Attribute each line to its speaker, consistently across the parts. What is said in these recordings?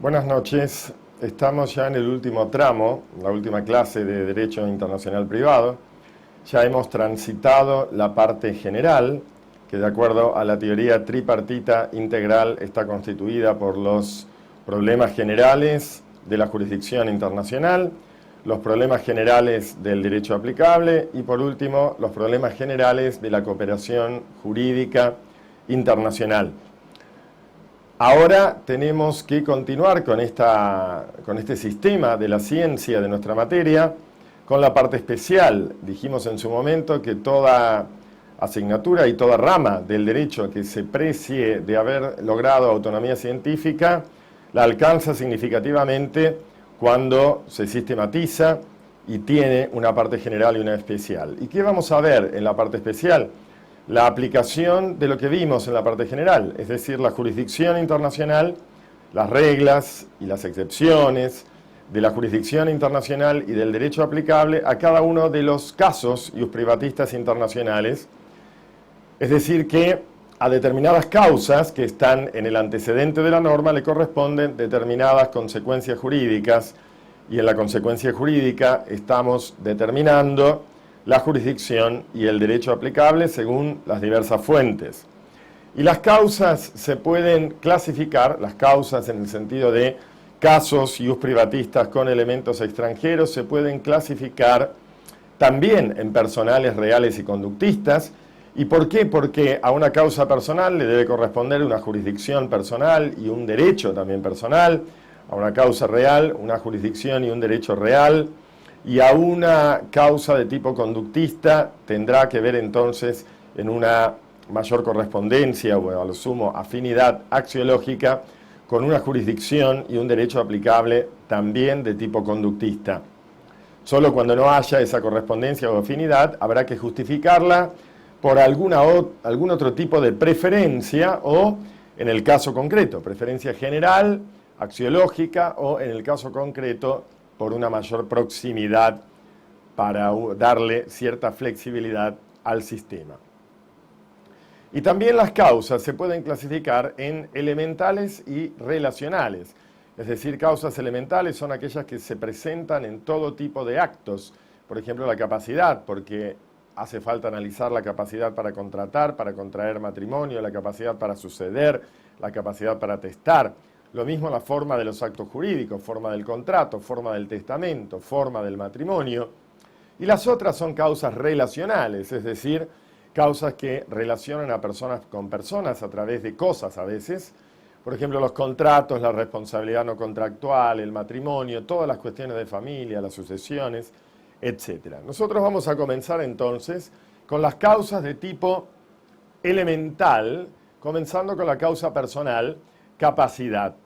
Speaker 1: Buenas noches. Estamos ya en el último tramo, la última clase de Derecho Internacional Privado. Ya hemos transitado la parte general, que de acuerdo a la teoría tripartita integral está constituida por los problemas generales de la jurisdicción internacional, los problemas generales del derecho aplicable y por último los problemas generales de la cooperación jurídica internacional. Ahora tenemos que continuar con este sistema de la ciencia de nuestra materia, con la parte especial. Dijimos en su momento que toda asignatura y toda rama del derecho que se precie de haber logrado autonomía científica, la alcanza significativamente cuando se sistematiza y tiene una parte general y una especial. ¿Y qué vamos a ver en la parte especial? La aplicación de lo que vimos en la parte general, es decir, la jurisdicción internacional, las reglas y las excepciones de la jurisdicción internacional y del derecho aplicable a cada uno de los casos iusprivatistas internacionales, es decir, que a determinadas causas que están en el antecedente de la norma le corresponden determinadas consecuencias jurídicas y en la consecuencia jurídica estamos determinando la jurisdicción y el derecho aplicable según las diversas fuentes. Y las causas se pueden clasificar, las causas en el sentido de casos iusprivatistas con elementos extranjeros, se pueden clasificar también en personales, reales y conductistas. ¿Y por qué? Porque a una causa personal le debe corresponder una jurisdicción personal y un derecho también personal, a una causa real, una jurisdicción y un derecho real, y a una causa de tipo conductista tendrá que ver entonces en una mayor correspondencia o a lo sumo afinidad axiológica con una jurisdicción y un derecho aplicable también de tipo conductista. Solo cuando no haya esa correspondencia o afinidad habrá que justificarla por algún otro tipo de preferencia o, en el caso concreto, preferencia general, axiológica o, en el caso concreto, por una mayor proximidad para darle cierta flexibilidad al sistema. Y también las causas se pueden clasificar en elementales y relacionales. Es decir, causas elementales son aquellas que se presentan en todo tipo de actos. Por ejemplo, la capacidad, porque hace falta analizar la capacidad para contratar, para contraer matrimonio, la capacidad para suceder, la capacidad para testar. Lo mismo la forma de los actos jurídicos, forma del contrato, forma del testamento, forma del matrimonio. Y las otras son causas relacionales, es decir, causas que relacionan a personas con personas a través de cosas a veces. Por ejemplo, los contratos, la responsabilidad no contractual, el matrimonio, todas las cuestiones de familia, las sucesiones, etc. Nosotros vamos a comenzar entonces con las causas de tipo elemental, comenzando con la causa personal, capacidad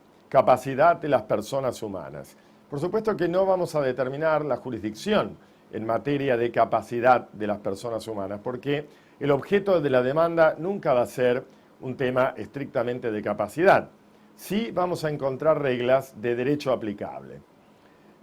Speaker 1: de las personas humanas. Por supuesto que no vamos a determinar la jurisdicción en materia de capacidad de las personas humanas, porque el objeto de la demanda nunca va a ser un tema estrictamente de capacidad. Sí vamos a encontrar reglas de derecho aplicable.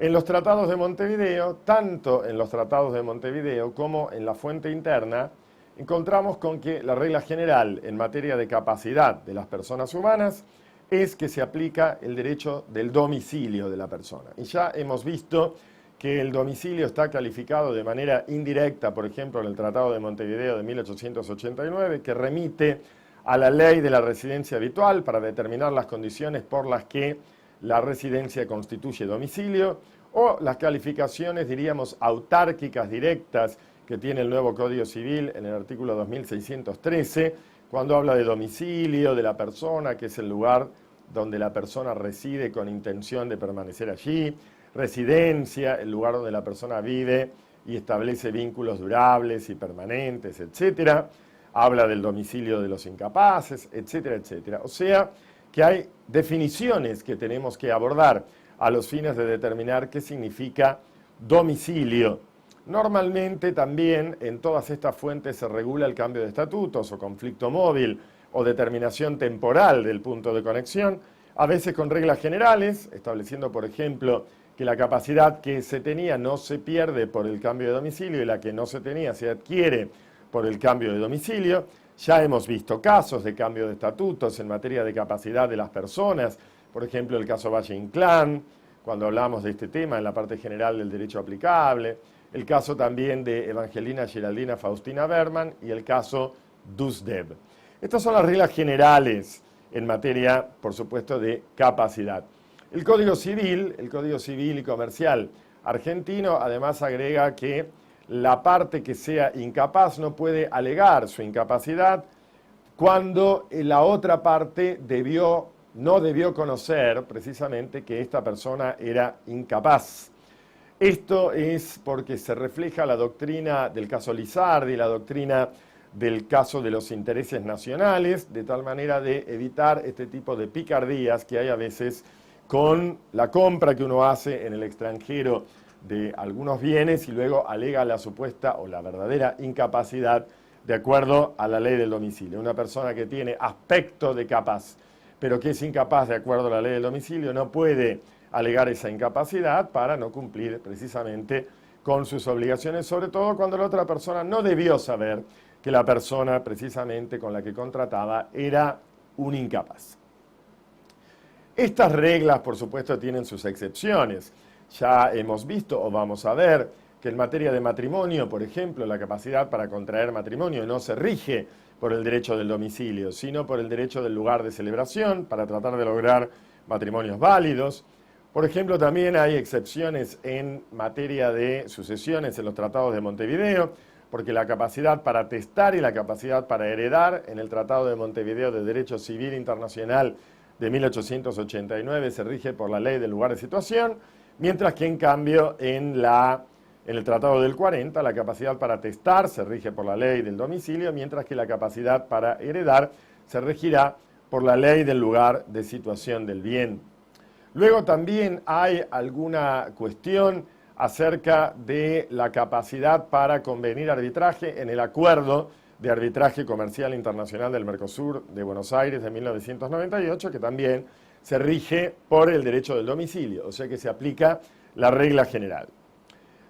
Speaker 1: En los tratados de Montevideo, tanto en los tratados de Montevideo como en la fuente interna, encontramos con que la regla general en materia de capacidad de las personas humanas es que se aplica el derecho del domicilio de la persona. Y ya hemos visto que el domicilio está calificado de manera indirecta, por ejemplo, en el Tratado de Montevideo de 1889, que remite a la ley de la residencia habitual para determinar las condiciones por las que la residencia constituye domicilio, o las calificaciones, diríamos, autárquicas directas que tiene el nuevo Código Civil en el artículo 2613, cuando habla de domicilio de la persona, que es el lugar donde la persona reside con intención de permanecer allí, residencia, el lugar donde la persona vive y establece vínculos durables y permanentes, etc. Habla del domicilio de los incapaces, etcétera, etcétera. O sea, que hay definiciones que tenemos que abordar a los fines de determinar qué significa domicilio. Normalmente también en todas estas fuentes se regula el cambio de estatutos o conflicto móvil o determinación temporal del punto de conexión, a veces con reglas generales, estableciendo, por ejemplo, que la capacidad que se tenía no se pierde por el cambio de domicilio y la que no se tenía se adquiere por el cambio de domicilio. Ya hemos visto casos de cambio de estatutos en materia de capacidad de las personas, por ejemplo el caso Valle-Inclán, cuando hablamos de este tema en la parte general del derecho aplicable, el caso también de Evangelina Geraldina Faustina Berman y el caso Dusdev. Estas son las reglas generales en materia, por supuesto, de capacidad. El Código Civil y Comercial argentino, además agrega que la parte que sea incapaz no puede alegar su incapacidad cuando la otra parte no debió conocer precisamente que esta persona era incapaz. Esto es porque se refleja la doctrina del caso Lizardi, la doctrina del caso de los intereses nacionales, de tal manera de evitar este tipo de picardías que hay a veces con la compra que uno hace en el extranjero de algunos bienes y luego alega la supuesta o la verdadera incapacidad de acuerdo a la ley del domicilio. Una persona que tiene aspecto de capaz, pero que es incapaz de acuerdo a la ley del domicilio, no puede alegar esa incapacidad para no cumplir precisamente con sus obligaciones, sobre todo cuando la otra persona no debió saber que la persona precisamente con la que contrataba era un incapaz. Estas reglas, por supuesto, tienen sus excepciones. Ya hemos visto o vamos a ver que en materia de matrimonio, por ejemplo, la capacidad para contraer matrimonio no se rige por el derecho del domicilio, sino por el derecho del lugar de celebración para tratar de lograr matrimonios válidos. Por ejemplo, también hay excepciones en materia de sucesiones en los tratados de Montevideo, porque la capacidad para testar y la capacidad para heredar en el Tratado de Montevideo de Derecho Civil Internacional de 1889 se rige por la ley del lugar de situación, mientras que en cambio en el Tratado del 40 la capacidad para testar se rige por la ley del domicilio, mientras que la capacidad para heredar se regirá por la ley del lugar de situación del bien. Luego también hay alguna cuestión acerca de la capacidad para convenir arbitraje en el Acuerdo de Arbitraje Comercial Internacional del Mercosur de Buenos Aires de 1998, que también se rige por el derecho del domicilio, o sea que se aplica la regla general.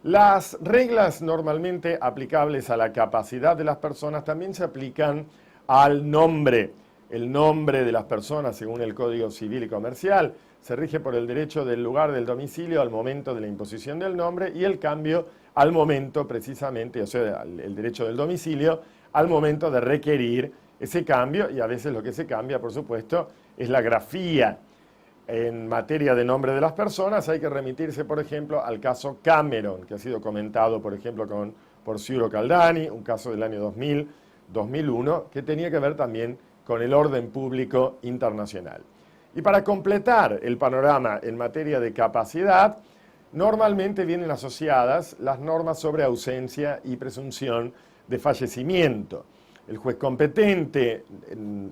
Speaker 1: Las reglas normalmente aplicables a la capacidad de las personas también se aplican al nombre. El nombre de las personas, según el Código Civil y Comercial, se rige por el derecho del lugar del domicilio al momento de la imposición del nombre y el cambio al momento precisamente, o sea, el derecho del domicilio, al momento de requerir ese cambio, y a veces lo que se cambia, por supuesto, es la grafía. En materia de nombre de las personas hay que remitirse, por ejemplo, al caso Cameron, que ha sido comentado, por ejemplo, por Ciuro Caldani, un caso del año 2000-2001, que tenía que ver también con el orden público internacional. Y para completar el panorama en materia de capacidad, normalmente vienen asociadas las normas sobre ausencia y presunción de fallecimiento. El juez competente,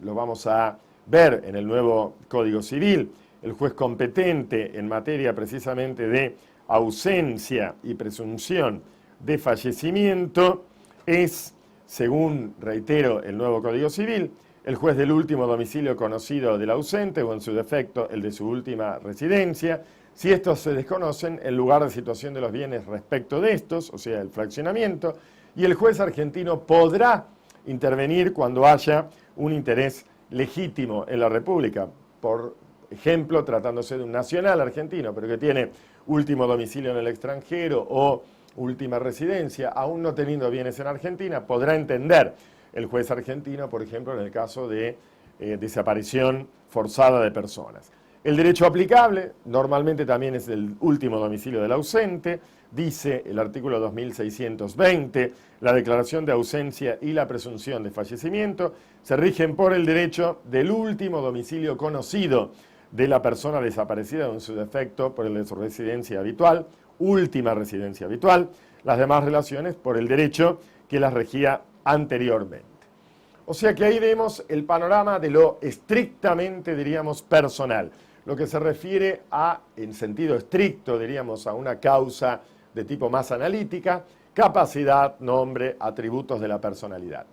Speaker 1: lo vamos a ver en el nuevo Código Civil, el juez competente en materia precisamente de ausencia y presunción de fallecimiento es, según, reitero, el nuevo Código Civil, el juez del último domicilio conocido del ausente o en su defecto el de su última residencia. Si estos se desconocen, el lugar de situación de los bienes respecto de estos, o sea, el fraccionamiento, y el juez argentino podrá intervenir cuando haya un interés legítimo en la República. Por ejemplo, tratándose de un nacional argentino, pero que tiene último domicilio en el extranjero o última residencia, aún no teniendo bienes en Argentina, podrá entender el juez argentino, por ejemplo, en el caso de desaparición forzada de personas. El derecho aplicable normalmente también es el último domicilio del ausente, dice el artículo 2620, la declaración de ausencia y la presunción de fallecimiento se rigen por el derecho del último domicilio conocido de la persona desaparecida o en su defecto por el de su residencia habitual, última residencia habitual, las demás relaciones por el derecho que las regía anteriormente. O sea que ahí vemos el panorama de lo estrictamente, diríamos, personal, lo que se refiere a, en sentido estricto, diríamos, a una causa de tipo más analítica, capacidad, nombre, atributos de la personalidad.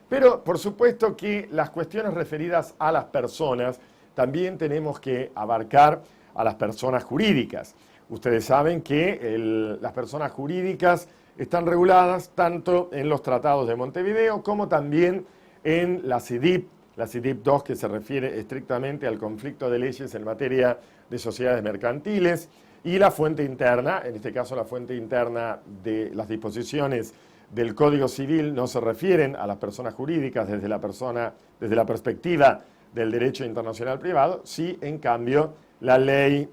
Speaker 1: Pero, por supuesto que las cuestiones referidas a las personas también tenemos que abarcar a las personas jurídicas. Ustedes saben que las personas jurídicas están reguladas tanto en los tratados de Montevideo como también en la CIDIP la CIDIP 2, que se refiere estrictamente al conflicto de leyes en materia de sociedades mercantiles, y la fuente interna, en este caso la fuente interna de las disposiciones del Código Civil no se refieren a las personas jurídicas desde la perspectiva del derecho internacional privado, sí, en cambio, la Ley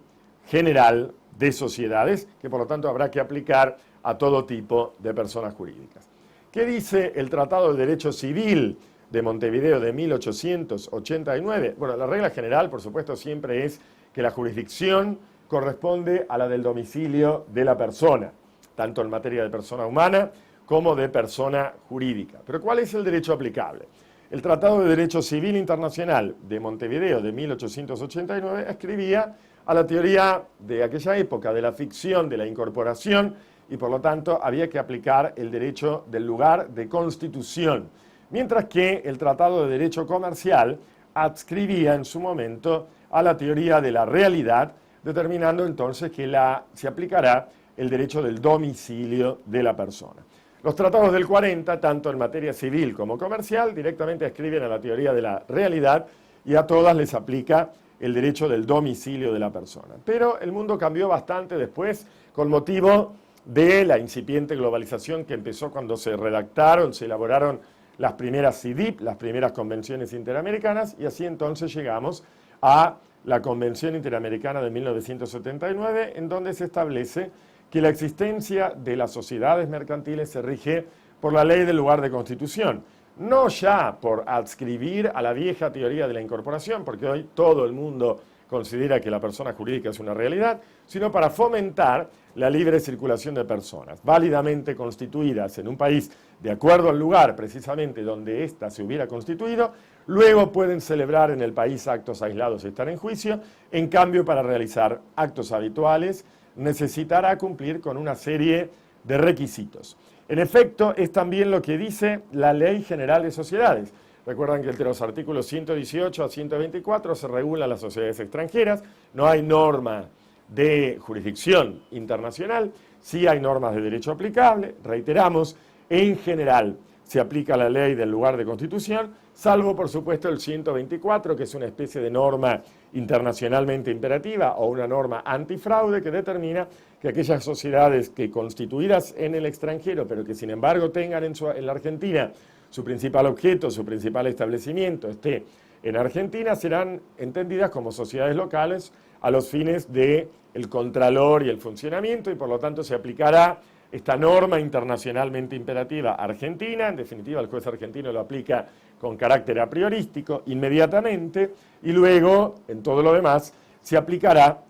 Speaker 1: General de Sociedades, que por lo tanto habrá que aplicar a todo tipo de personas jurídicas. ¿Qué dice el Tratado de Derecho Civil de Montevideo de 1889? Bueno, la regla general, por supuesto, siempre es que la jurisdicción corresponde a la del domicilio de la persona, tanto en materia de persona humana como de persona jurídica. Pero ¿cuál es el derecho aplicable? El Tratado de Derecho Civil Internacional de Montevideo de 1889 escribía a la teoría de aquella época de la ficción, de la incorporación, y por lo tanto había que aplicar el derecho del lugar de constitución, mientras que el Tratado de Derecho Comercial adscribía en su momento a la teoría de la realidad, determinando entonces que se aplicará el derecho del domicilio de la persona. Los tratados del 40, tanto en materia civil como comercial, directamente ascriben a la teoría de la realidad y a todas les aplica el derecho del domicilio de la persona. Pero el mundo cambió bastante después con motivo de la incipiente globalización que empezó cuando se redactaron, se elaboraron las primeras CIDIP, las primeras convenciones interamericanas, y así entonces llegamos a la Convención Interamericana de 1979, en donde se establece que la existencia de las sociedades mercantiles se rige por la ley del lugar de constitución, no ya por adscribir a la vieja teoría de la incorporación, porque hoy todo el mundo considera que la persona jurídica es una realidad, sino para fomentar la libre circulación de personas, válidamente constituidas en un país de acuerdo al lugar precisamente donde ésta se hubiera constituido, luego pueden celebrar en el país actos aislados y estar en juicio, en cambio para realizar actos habituales necesitará cumplir con una serie de requisitos. En efecto, es también lo que dice la Ley General de Sociedades. Recuerdan que entre los artículos 118 a 124 se regulan las sociedades extranjeras, no hay norma de jurisdicción internacional, sí hay normas de derecho aplicable, reiteramos, en general se aplica la ley del lugar de constitución, salvo por supuesto el 124, que es una especie de norma internacionalmente imperativa o una norma antifraude que determina que aquellas sociedades que constituidas en el extranjero, pero que sin embargo tengan en la Argentina su principal objeto, su principal establecimiento esté en Argentina, serán entendidas como sociedades locales a los fines del contralor y el funcionamiento, y por lo tanto se aplicará esta norma internacionalmente imperativa argentina. En definitiva, el juez argentino lo aplica con carácter a priorístico inmediatamente, y luego, en todo lo demás, se aplicará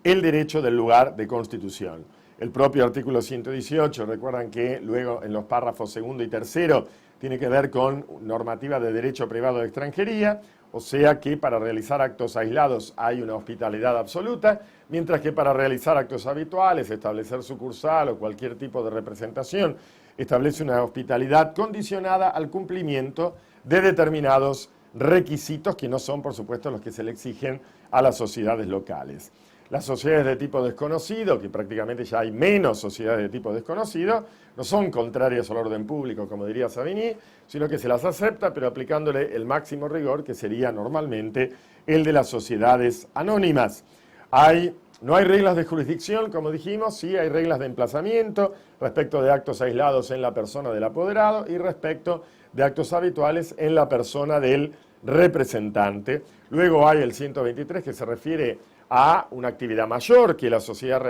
Speaker 1: el derecho del lugar de constitución. El propio artículo 118, recuerdan que luego en los párrafos segundo y tercero tiene que ver con normativa de derecho privado de extranjería, o sea que para realizar actos aislados hay una hospitalidad absoluta, mientras que para realizar actos habituales, establecer sucursal o cualquier tipo de representación, establece una hospitalidad condicionada al cumplimiento de determinados requisitos que no son, por supuesto, los que se le exigen a las sociedades locales. Las sociedades de tipo desconocido, que prácticamente ya hay menos sociedades de tipo desconocido, no son contrarias al orden público, como diría Savigny, sino que se las acepta, pero aplicándole el máximo rigor, que sería normalmente el de las sociedades anónimas. No hay reglas de jurisdicción, como dijimos, sí hay reglas de emplazamiento respecto de actos aislados en la persona del apoderado y respecto de actos habituales en la persona del representante. Luego hay el 123, que se refiere a una actividad mayor que la sociedad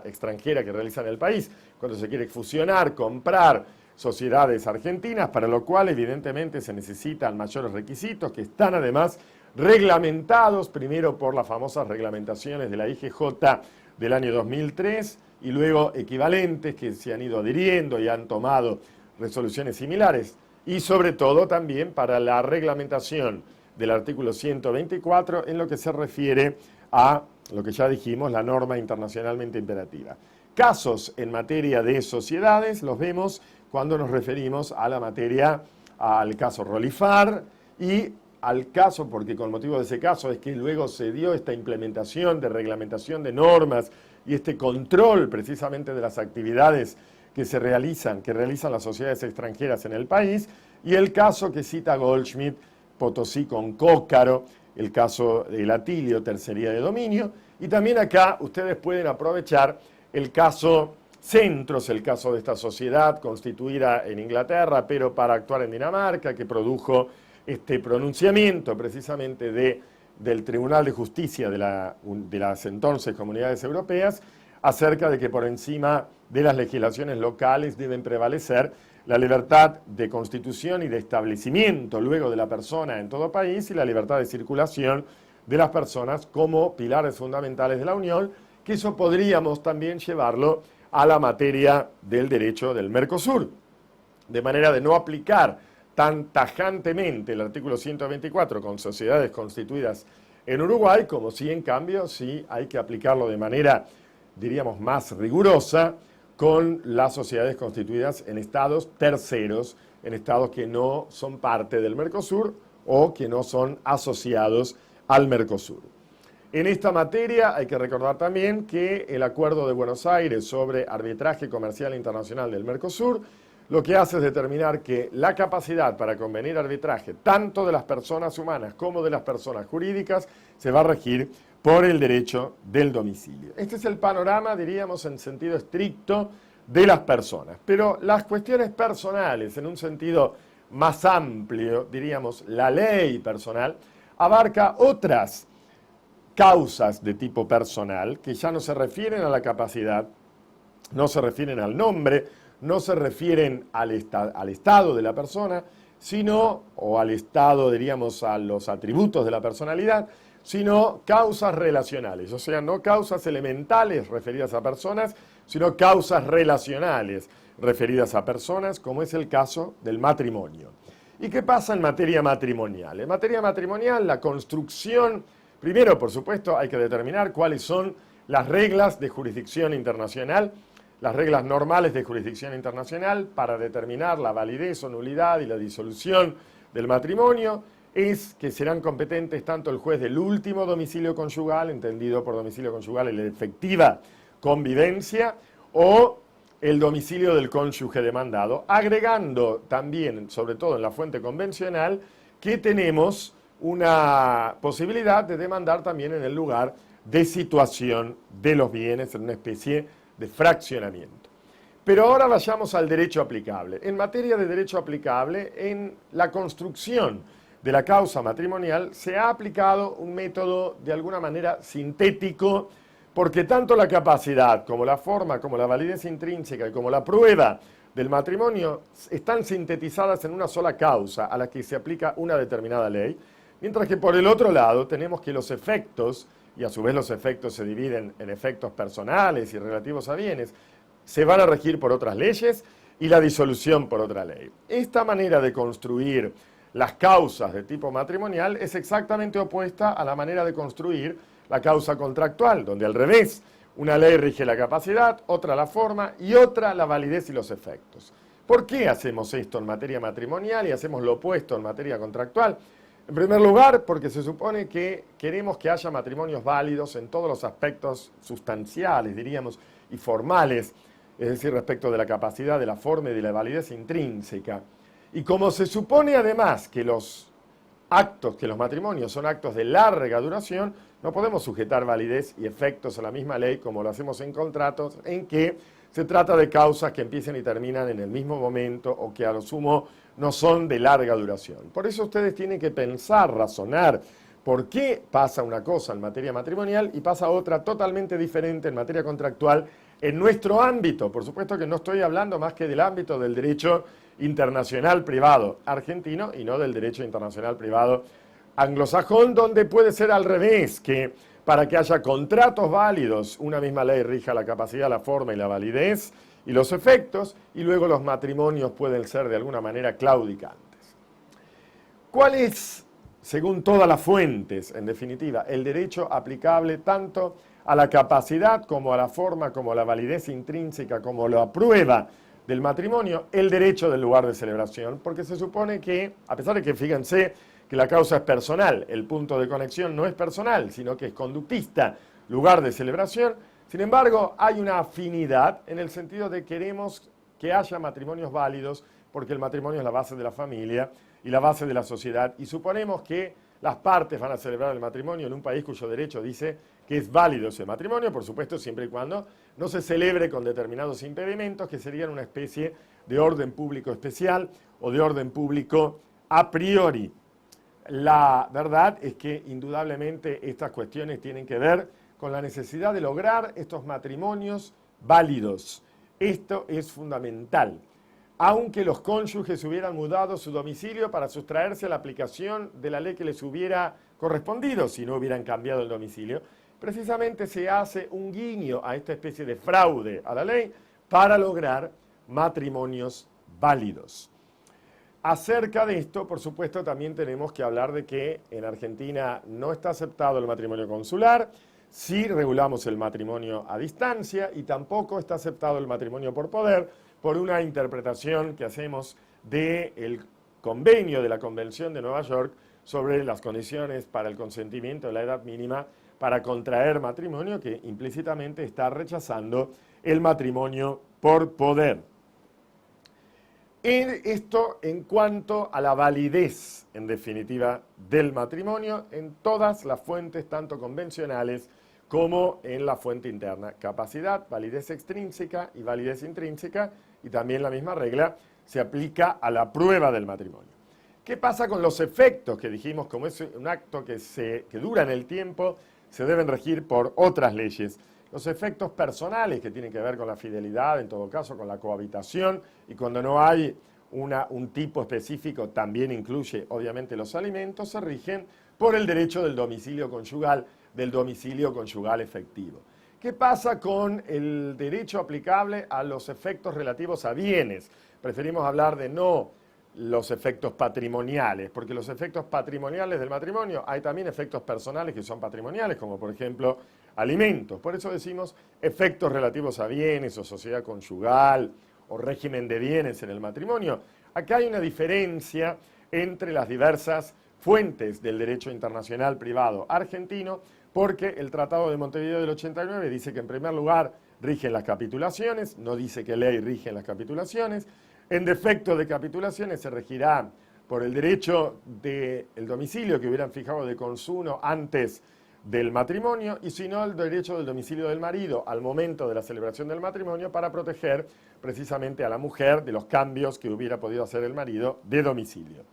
Speaker 1: extranjera que realiza en el país, cuando se quiere fusionar, comprar sociedades argentinas, para lo cual evidentemente se necesitan mayores requisitos que están además reglamentados, primero por las famosas reglamentaciones de la IGJ del año 2003 y luego equivalentes que se han ido adhiriendo y han tomado resoluciones similares, y sobre todo también para la reglamentación del artículo 124 en lo que se refiere a lo que ya dijimos, la norma internacionalmente imperativa. Casos en materia de sociedades los vemos cuando nos referimos a la materia, al caso Rolifar y al caso, porque con motivo de ese caso es que luego se dio esta implementación de reglamentación de normas y este control precisamente de las actividades que realizan las sociedades extranjeras en el país, y el caso que cita Goldschmidt Potosí con Cócaro, el caso del Atilio, tercería de dominio, y también acá ustedes pueden aprovechar el caso Centros, el caso de esta sociedad constituida en Inglaterra, pero para actuar en Dinamarca, que produjo este pronunciamiento precisamente del Tribunal de Justicia de las entonces Comunidades Europeas, acerca de que por encima de las legislaciones locales deben prevalecer la libertad de constitución y de establecimiento luego de la persona en todo país y la libertad de circulación de las personas como pilares fundamentales de la Unión, que eso podríamos también llevarlo a la materia del derecho del Mercosur, de manera de no aplicar tan tajantemente el artículo 124 con sociedades constituidas en Uruguay, como si en cambio sí hay que aplicarlo de manera, diríamos, más rigurosa con las sociedades constituidas en estados terceros, en estados que no son parte del Mercosur o que no son asociados al Mercosur. En esta materia hay que recordar también que el Acuerdo de Buenos Aires sobre arbitraje comercial internacional del Mercosur lo que hace es determinar que la capacidad para convenir arbitraje tanto de las personas humanas como de las personas jurídicas se va a regir por el derecho del domicilio. Este es el panorama, diríamos, en sentido estricto de las personas. Pero las cuestiones personales, en un sentido más amplio, diríamos, la ley personal, abarca otras causas de tipo personal que ya no se refieren a la capacidad, no se refieren al nombre, no se refieren al estado de la persona, sino, o al estado, diríamos, a los atributos de la personalidad, sino causas relacionales, o sea, no causas elementales referidas a personas, sino causas relacionales referidas a personas, como es el caso del matrimonio. ¿Y qué pasa en materia matrimonial? En materia matrimonial, la construcción, primero, por supuesto, hay que determinar cuáles son las reglas de jurisdicción internacional, las reglas normales de jurisdicción internacional para determinar la validez o nulidad y la disolución del matrimonio. Es que serán competentes tanto el juez del último domicilio conyugal, entendido por domicilio conyugal en la efectiva convivencia, o el domicilio del cónyuge demandado, agregando también, sobre todo en la fuente convencional, que tenemos una posibilidad de demandar también en el lugar de situación de los bienes, en una especie de fraccionamiento. Pero ahora vayamos al derecho aplicable. En materia de derecho aplicable, en la construcción de la causa matrimonial se ha aplicado un método de alguna manera sintético, porque tanto la capacidad como la forma, como la validez intrínseca y como la prueba del matrimonio están sintetizadas en una sola causa a la que se aplica una determinada ley, mientras que por el otro lado tenemos que los efectos, y a su vez los efectos se dividen en efectos personales y relativos a bienes, se van a regir por otras leyes y la disolución por otra ley. Esta manera de construir las causas de tipo matrimonial es exactamente opuesta a la manera de construir la causa contractual, donde al revés, una ley rige la capacidad, otra la forma y otra la validez y los efectos. ¿Por qué hacemos esto en materia matrimonial y hacemos lo opuesto en materia contractual? En primer lugar, porque se supone que queremos que haya matrimonios válidos en todos los aspectos sustanciales, diríamos, y formales, es decir, respecto de la capacidad, de la forma y de la validez intrínseca. Y como se supone además que los matrimonios son actos de larga duración, no podemos sujetar validez y efectos a la misma ley como lo hacemos en contratos, en que se trata de causas que empiezan y terminan en el mismo momento o que a lo sumo no son de larga duración. Por eso ustedes tienen que pensar, razonar, por qué pasa una cosa en materia matrimonial y pasa otra totalmente diferente en materia contractual en nuestro ámbito. Por supuesto que no estoy hablando más que del ámbito del derecho internacional privado argentino y no del derecho internacional privado anglosajón, donde puede ser al revés, que para que haya contratos válidos, una misma ley rija la capacidad, la forma y la validez y los efectos, y luego los matrimonios pueden ser de alguna manera claudicantes. ¿Cuál es, según todas las fuentes, en definitiva, el derecho aplicable tanto a la capacidad como a la forma, como a la validez intrínseca, como la prueba del matrimonio? El derecho del lugar de celebración, porque se supone que, a pesar de que, fíjense, que la causa es personal, el punto de conexión no es personal, sino que es conductista, lugar de celebración. Sin embargo, hay una afinidad en el sentido de que queremos que haya matrimonios válidos, porque el matrimonio es la base de la familia y la base de la sociedad. Y suponemos que las partes van a celebrar el matrimonio en un país cuyo derecho dice que es válido ese matrimonio, por supuesto siempre y cuando no se celebre con determinados impedimentos que serían una especie de orden público especial o de orden público a priori. La verdad es que indudablemente estas cuestiones tienen que ver con la necesidad de lograr estos matrimonios válidos. Esto es fundamental. Aunque los cónyuges hubieran mudado su domicilio para sustraerse a la aplicación de la ley que les hubiera correspondido si no hubieran cambiado el domicilio, precisamente se hace un guiño a esta especie de fraude a la ley para lograr matrimonios válidos. Acerca de esto, por supuesto, también tenemos que hablar de que en Argentina no está aceptado el matrimonio consular, sí regulamos el matrimonio a distancia y tampoco está aceptado el matrimonio por poder por una interpretación que hacemos del convenio de la Convención de Nueva York sobre las condiciones para el consentimiento de la edad mínima para contraer matrimonio, que implícitamente está rechazando el matrimonio por poder. Esto en cuanto a la validez, en definitiva, del matrimonio en todas las fuentes, tanto convencionales como en la fuente interna. Capacidad, validez extrínseca y validez intrínseca, y también la misma regla se aplica a la prueba del matrimonio. ¿Qué pasa con los efectos que dijimos? Como es un acto que dura en el tiempo, se deben regir por otras leyes. Los efectos personales que tienen que ver con la fidelidad, en todo caso con la cohabitación, y cuando no hay un tipo específico, también incluye obviamente los alimentos, se rigen por el derecho del domicilio conyugal efectivo. ¿Qué pasa con el derecho aplicable a los efectos relativos a bienes? Preferimos hablar de no los efectos patrimoniales, porque los efectos patrimoniales del matrimonio, hay también efectos personales que son patrimoniales, como por ejemplo alimentos. Por eso decimos efectos relativos a bienes o sociedad conyugal o régimen de bienes en el matrimonio. Acá hay una diferencia entre las diversas fuentes del derecho internacional privado argentino, porque el Tratado de Montevideo del 89 dice que en primer lugar rigen las capitulaciones, no dice qué ley rigen las capitulaciones. En defecto de capitulaciones se regirá por el derecho del domicilio que hubieran fijado de consumo antes del matrimonio, y si no el derecho del domicilio del marido al momento de la celebración del matrimonio para proteger precisamente a la mujer de los cambios que hubiera podido hacer el marido de domicilio.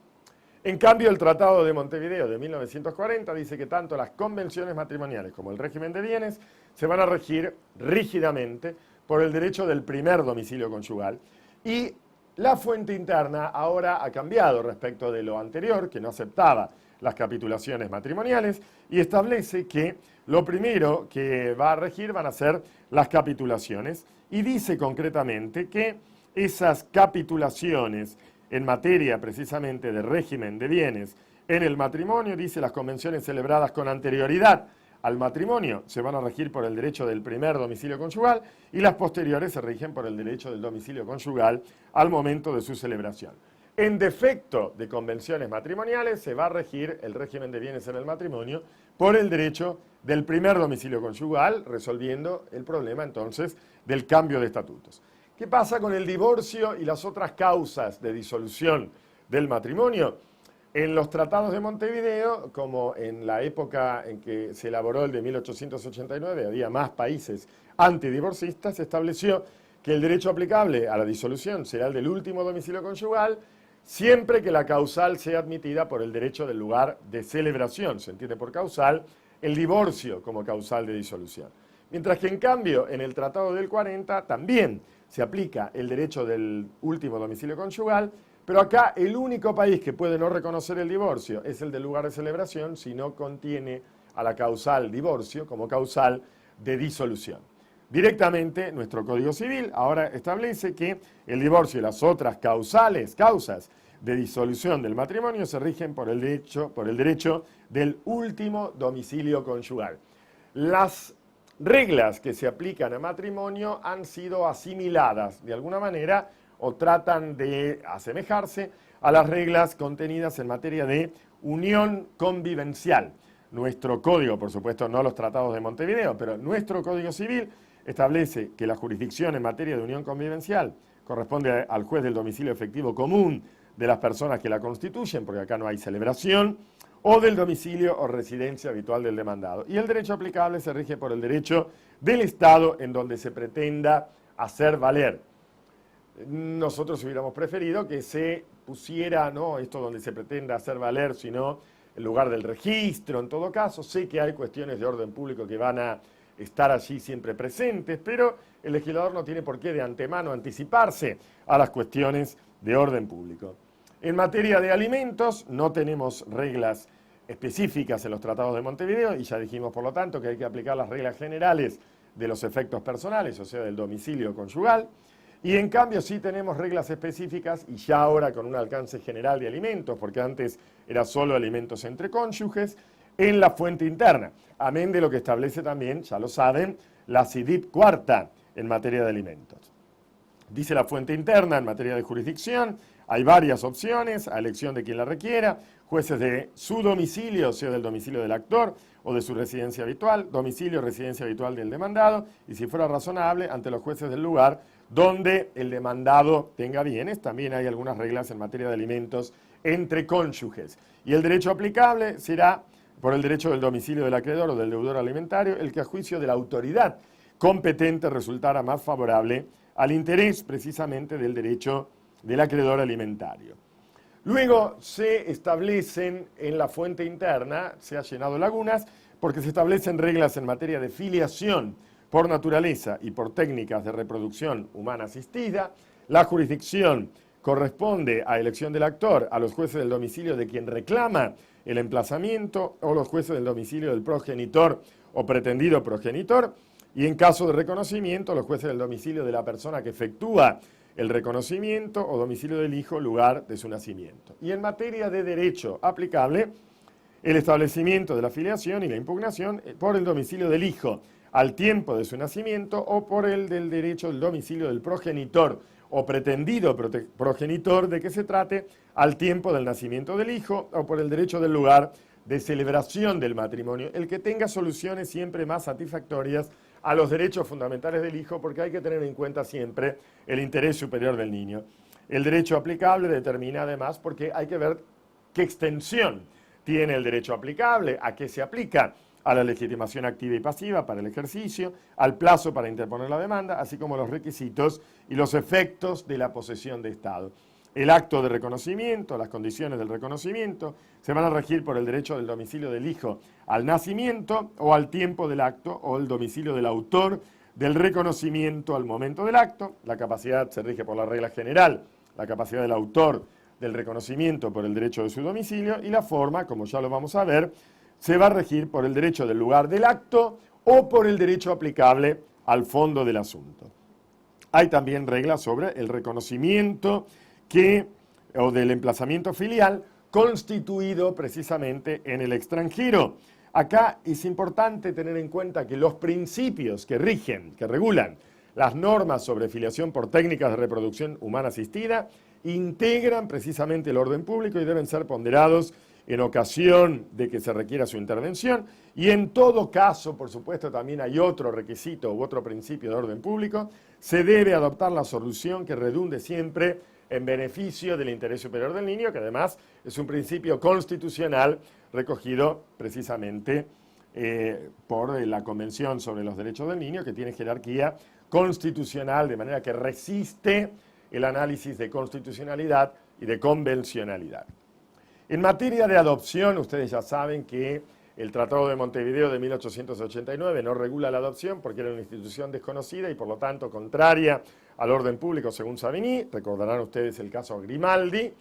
Speaker 1: En cambio, el Tratado de Montevideo de 1940 dice que tanto las convenciones matrimoniales como el régimen de bienes se van a regir rígidamente por el derecho del primer domicilio conyugal, y la fuente interna ahora ha cambiado respecto de lo anterior, que no aceptaba las capitulaciones matrimoniales, y establece que lo primero que va a regir van a ser las capitulaciones, y dice concretamente que esas capitulaciones en materia precisamente de régimen de bienes en el matrimonio, dice, las convenciones celebradas con anterioridad al matrimonio se van a regir por el derecho del primer domicilio conyugal, y las posteriores se rigen por el derecho del domicilio conyugal al momento de su celebración. En defecto de convenciones matrimoniales se va a regir el régimen de bienes en el matrimonio por el derecho del primer domicilio conyugal, resolviendo el problema entonces del cambio de estatutos. ¿Qué pasa con el divorcio y las otras causas de disolución del matrimonio? En los tratados de Montevideo, como en la época en que se elaboró el de 1889, había más países antidivorcistas, se estableció que el derecho aplicable a la disolución será el del último domicilio conyugal, siempre que la causal sea admitida por el derecho del lugar de celebración. Se entiende por causal el divorcio como causal de disolución. Mientras que en cambio en el Tratado del 40 también se aplica el derecho del último domicilio conyugal, pero acá el único país que puede no reconocer el divorcio es el del lugar de celebración si no contiene a la causal divorcio como causal de disolución. Directamente nuestro Código Civil ahora establece que el divorcio y las otras causas de disolución del matrimonio se rigen por el derecho del último domicilio conyugal. Las reglas que se aplican a matrimonio han sido asimiladas de alguna manera o tratan de asemejarse a las reglas contenidas en materia de unión convivencial. Nuestro código, por supuesto no los tratados de Montevideo, pero nuestro Código Civil establece que la jurisdicción en materia de unión convivencial corresponde al juez del domicilio efectivo común de las personas que la constituyen, porque acá no hay celebración, o del domicilio o residencia habitual del demandado. Y el derecho aplicable se rige por el derecho del Estado en donde se pretenda hacer valer. Nosotros hubiéramos preferido que se pusiera, no esto donde se pretenda hacer valer, sino en lugar del registro, en todo caso. Sé que hay cuestiones de orden público que van a estar allí siempre presentes, pero el legislador no tiene por qué de antemano anticiparse a las cuestiones de orden público. En materia de alimentos no tenemos reglas específicas en los tratados de Montevideo y ya dijimos, por lo tanto, que hay que aplicar las reglas generales de los efectos personales, o sea, del domicilio conyugal. Y en cambio sí tenemos reglas específicas y ya ahora con un alcance general de alimentos, porque antes era solo alimentos entre cónyuges, en la fuente interna, amén de lo que establece también, ya lo saben, la CIDIP cuarta en materia de alimentos. Dice la fuente interna en materia de jurisdicción, hay varias opciones a elección de quien la requiera, jueces de su domicilio, o sea, del domicilio del actor, o de su residencia habitual, domicilio o residencia habitual del demandado, y si fuera razonable, ante los jueces del lugar donde el demandado tenga bienes. También hay algunas reglas en materia de alimentos entre cónyuges. Y el derecho aplicable será por el derecho del domicilio del acreedor o del deudor alimentario, el que a juicio de la autoridad competente resultara más favorable al interés precisamente del derecho del acreedor alimentario. Luego se establecen en la fuente interna, se ha llenado lagunas, porque se establecen reglas en materia de filiación por naturaleza y por técnicas de reproducción humana asistida. La jurisdicción corresponde a elección del actor a los jueces del domicilio de quien reclama el emplazamiento o los jueces del domicilio del progenitor o pretendido progenitor, y en caso de reconocimiento, los jueces del domicilio de la persona que efectúa el reconocimiento o domicilio del hijo, lugar de su nacimiento. Y en materia de derecho aplicable, el establecimiento de la filiación y la impugnación por el domicilio del hijo al tiempo de su nacimiento o por el del derecho del domicilio del progenitor o pretendido progenitor de que se trate al tiempo del nacimiento del hijo o por el derecho del lugar de celebración del matrimonio, el que tenga soluciones siempre más satisfactorias a los derechos fundamentales del hijo, porque hay que tener en cuenta siempre el interés superior del niño. El derecho aplicable determina además, porque hay que ver qué extensión tiene el derecho aplicable, a qué se aplica, a la legitimación activa y pasiva para el ejercicio, al plazo para interponer la demanda, así como los requisitos y los efectos de la posesión de Estado. El acto de reconocimiento, las condiciones del reconocimiento, se van a regir por el derecho del domicilio del hijo al nacimiento o al tiempo del acto, o el domicilio del autor del reconocimiento al momento del acto. La capacidad se rige por la regla general, la capacidad del autor del reconocimiento por el derecho de su domicilio, y la forma, como ya lo vamos a ver, se va a regir por el derecho del lugar del acto o por el derecho aplicable al fondo del asunto. Hay también reglas sobre el reconocimiento o del emplazamiento filial constituido precisamente en el extranjero. Acá es importante tener en cuenta que los principios que rigen, que regulan las normas sobre filiación por técnicas de reproducción humana asistida, integran precisamente el orden público y deben ser ponderados en ocasión de que se requiera su intervención, y en todo caso, por supuesto, también hay otro requisito u otro principio de orden público: se debe adoptar la solución que redunde siempre en beneficio del interés superior del niño, que además es un principio constitucional recogido precisamente por la Convención sobre los Derechos del Niño, que tiene jerarquía constitucional, de manera que resiste el análisis de constitucionalidad y de convencionalidad. En materia de adopción, ustedes ya saben que el Tratado de Montevideo de 1889 no regula la adopción porque era una institución desconocida y por lo tanto contraria al orden público según Savigny. Recordarán ustedes el caso Grimaldi.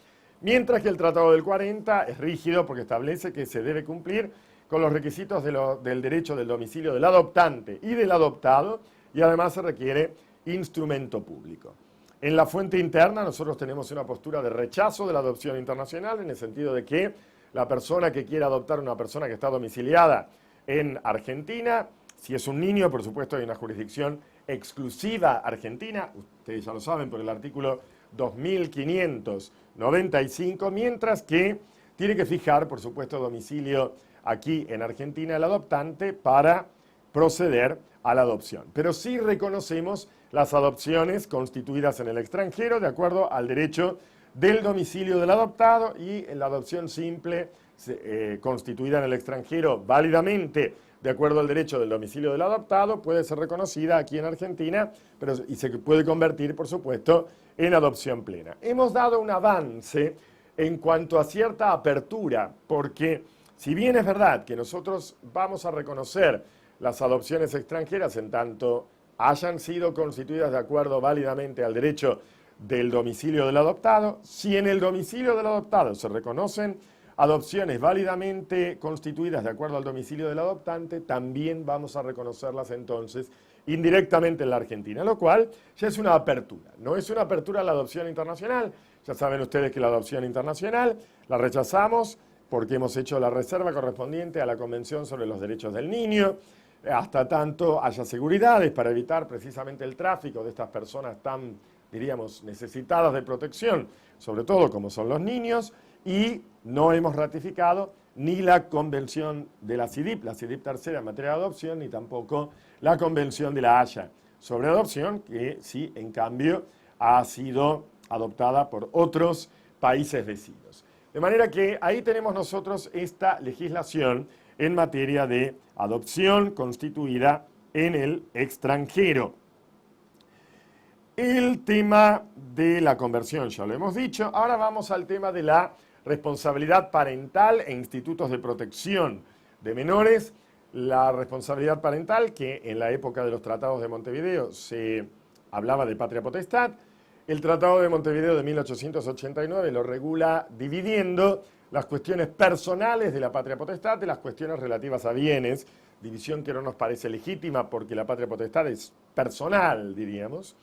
Speaker 1: Mientras que el Tratado del 40 es rígido porque establece que se debe cumplir con los requisitos del derecho del domicilio del adoptante y del adoptado, y además se requiere instrumento público. En la fuente interna nosotros tenemos una postura de rechazo de la adopción internacional, en el sentido de que la persona que quiera adoptar a una persona que está domiciliada en Argentina, si es un niño, por supuesto hay una jurisdicción exclusiva argentina, ustedes ya lo saben por el artículo 2595, mientras que tiene que fijar, por supuesto, domicilio aquí en Argentina el adoptante para proceder a la adopción. Pero sí reconocemos las adopciones constituidas en el extranjero de acuerdo al derecho del domicilio del adoptado, y la adopción simple constituida en el extranjero válidamente de acuerdo al derecho del domicilio del adoptado puede ser reconocida aquí en Argentina y se puede convertir, por supuesto, en adopción plena. Hemos dado un avance en cuanto a cierta apertura, porque si bien es verdad que nosotros vamos a reconocer las adopciones extranjeras en tanto hayan sido constituidas de acuerdo válidamente al derecho del domicilio del adoptado, si en el domicilio del adoptado se reconocen adopciones válidamente constituidas de acuerdo al domicilio del adoptante, también vamos a reconocerlas entonces indirectamente en la Argentina, lo cual ya es una apertura. No es una apertura a la adopción internacional. Ya saben ustedes que la adopción internacional la rechazamos porque hemos hecho la reserva correspondiente a la Convención sobre los Derechos del Niño, hasta tanto haya seguridades para evitar precisamente el tráfico de estas personas tan, diríamos, necesitadas de protección, sobre todo como son los niños, y no hemos ratificado ni la convención de la CIDIP tercera en materia de adopción, ni tampoco la convención de la Haya sobre adopción, que sí, en cambio, ha sido adoptada por otros países vecinos. De manera que ahí tenemos nosotros esta legislación en materia de adopción constituida en el extranjero. El tema de la conversión ya lo hemos dicho. Ahora vamos al tema de la responsabilidad parental e institutos de protección de menores. La responsabilidad parental, que en la época de los tratados de Montevideo se hablaba de patria potestad, el Tratado de Montevideo de 1889 lo regula dividiendo las cuestiones personales de la patria potestad de las cuestiones relativas a bienes, división que no nos parece legítima porque la patria potestad es personal, diríamos.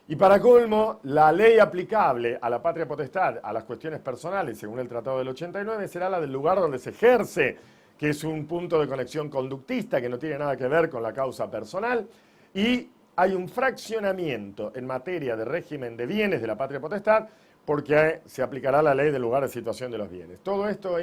Speaker 1: Y para colmo, la ley aplicable a la patria potestad, a las cuestiones personales, según el Tratado del 89, será la del lugar donde se ejerce, que es un punto de conexión conductista que no tiene nada que ver con la causa personal, y hay un fraccionamiento en materia de régimen de bienes de la patria potestad porque se aplicará la ley del lugar de situación de los bienes. Todo esto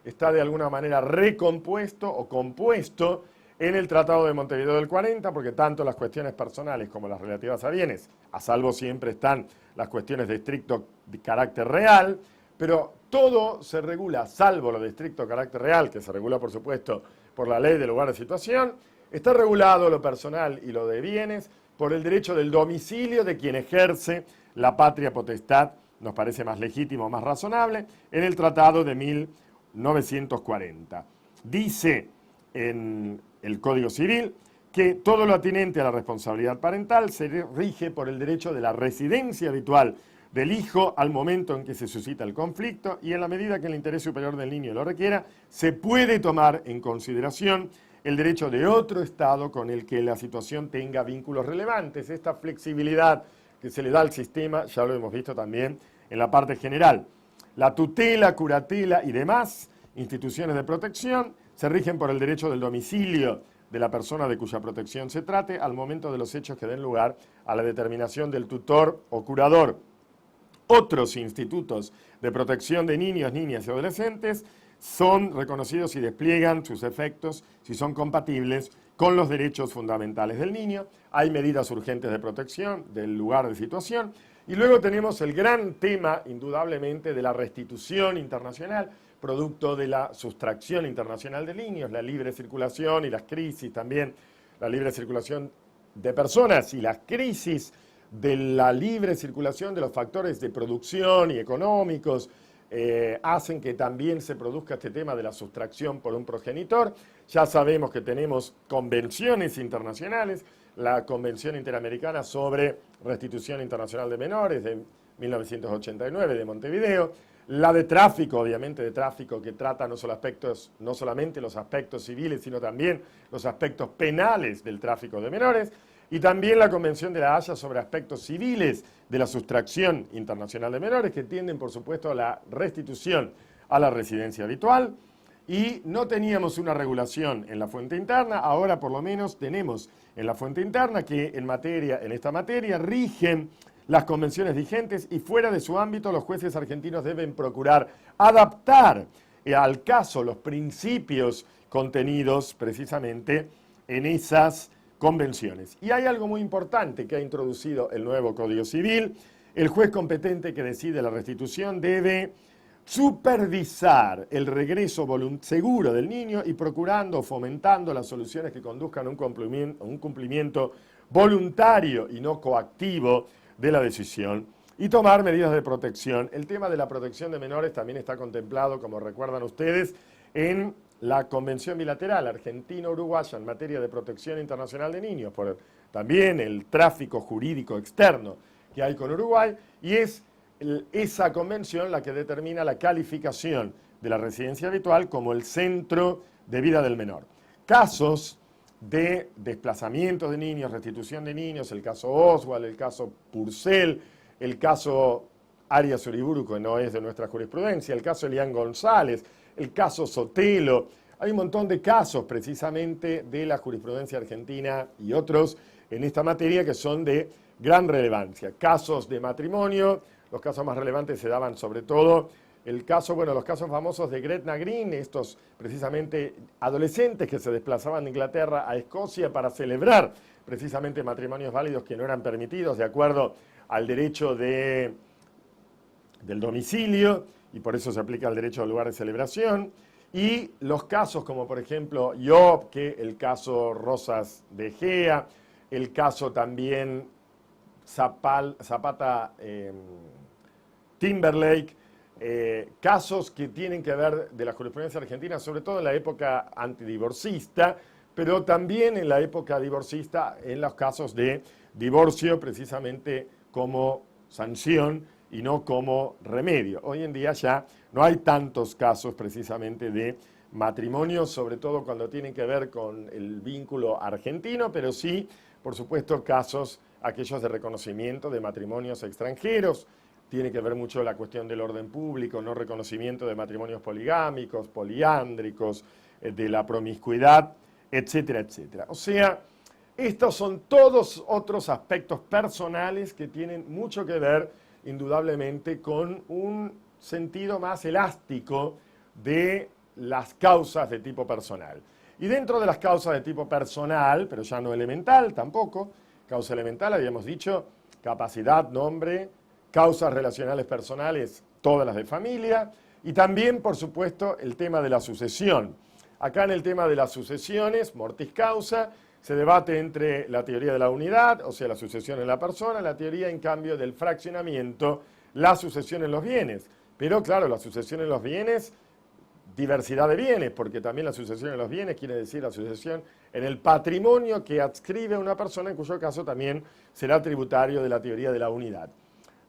Speaker 1: está de alguna manera recompuesto o compuesto en el Tratado de Montevideo del 40, porque tanto las cuestiones personales como las relativas a bienes, a salvo siempre están las cuestiones de estricto carácter real, pero todo se regula, salvo lo de estricto carácter real, que se regula, por supuesto, por la ley del lugar de situación. Está regulado lo personal y lo de bienes por el derecho del domicilio de quien ejerce la patria potestad, nos parece más legítimo, más razonable, en el Tratado de 1940. Dice en el Código Civil que todo lo atinente a la responsabilidad parental se rige por el derecho de la residencia habitual del hijo al momento en que se suscita el conflicto y en la medida que el interés superior del niño lo requiera, se puede tomar en consideración el derecho de otro Estado con el que la situación tenga vínculos relevantes. Esta flexibilidad que se le da al sistema, ya lo hemos visto también en la parte general. La tutela, curatela y demás instituciones de protección se rigen por el derecho del domicilio de la persona de cuya protección se trate al momento de los hechos que den lugar a la determinación del tutor o curador. Otros institutos de protección de niños, niñas y adolescentes son reconocidos y despliegan sus efectos si son compatibles con los derechos fundamentales del niño. Hay medidas urgentes de protección del lugar de situación. Y luego tenemos el gran tema, indudablemente, de la restitución internacional, producto de la sustracción internacional de niños, la libre circulación y las crisis también, la libre circulación de personas y las crisis de la libre circulación de los factores de producción y económicos hacen que también se produzca este tema de la sustracción por un progenitor. Ya sabemos que tenemos convenciones internacionales, la Convención Interamericana sobre Restitución Internacional de Menores de 1989 de Montevideo, la de tráfico, obviamente de tráfico, que trata no solamente los aspectos civiles, sino también los aspectos penales del tráfico de menores, y también la Convención de la Haya sobre aspectos civiles de la sustracción internacional de menores, que tienden, por supuesto, a la restitución a la residencia habitual. Y no teníamos una regulación en la fuente interna, ahora por lo menos tenemos en la fuente interna que en esta materia rigen las convenciones vigentes y fuera de su ámbito los jueces argentinos deben procurar adaptar al caso los principios contenidos precisamente en esas convenciones. Y hay algo muy importante que ha introducido el nuevo Código Civil El juez competente que decide la restitución debe supervisar el regreso seguro del niño y procurando o fomentando las soluciones que conduzcan a un cumplimiento voluntario y no coactivo de la decisión y tomar medidas de protección. El tema de la protección de menores también está contemplado, como recuerdan ustedes, en la Convención Bilateral Argentino-Uruguaya en materia de protección internacional de niños, por también el tráfico jurídico externo que hay con Uruguay, y es esa convención la que determina la calificación de la residencia habitual como el centro de vida del menor. Casos de desplazamiento de niños, restitución de niños, el caso Oswald, el caso Purcell, el caso Arias Uriburu, que no es de nuestra jurisprudencia, el caso Elian González, el caso Sotelo. Hay un montón de casos precisamente de la jurisprudencia argentina y otros en esta materia que son de gran relevancia. Casos de matrimonio, los casos más relevantes se daban sobre todo el caso, bueno, los casos famosos de Gretna Green, estos precisamente adolescentes que se desplazaban de Inglaterra a Escocia para celebrar precisamente matrimonios válidos que no eran permitidos de acuerdo al derecho del domicilio, y por eso se aplica el derecho al lugar de celebración. Y los casos como por ejemplo Job, que el caso Rosas de Gea, el caso también Zapata Timberlake, casos que tienen que ver de la jurisprudencia argentina, sobre todo en la época antidivorcista, pero también en la época divorcista, en los casos de divorcio precisamente como sanción y no como remedio. Hoy en día ya no hay tantos casos precisamente de matrimonio, sobre todo cuando tienen que ver con el vínculo argentino, pero sí, por supuesto, casos aquellos de reconocimiento de matrimonios extranjeros. Tiene que ver mucho la cuestión del orden público, no reconocimiento de matrimonios poligámicos, poliándricos, de la promiscuidad, etcétera, etcétera. O sea, estos son todos otros aspectos personales que tienen mucho que ver, indudablemente, con un sentido más elástico de las causas de tipo personal. Y dentro de las causas de tipo personal, pero ya no elemental tampoco, causa elemental habíamos dicho, capacidad, nombre, causas relacionales personales, todas las de familia, y también, por supuesto, el tema de la sucesión. Acá en el tema de las sucesiones, mortis causa, se debate entre la teoría de la unidad, o sea, la sucesión en la persona, la teoría, en cambio, del fraccionamiento, la sucesión en los bienes. Pero, claro, la sucesión en los bienes, diversidad de bienes, porque también la sucesión en los bienes quiere decir la sucesión en el patrimonio que adscribe a una persona, en cuyo caso también será tributario de la teoría de la unidad.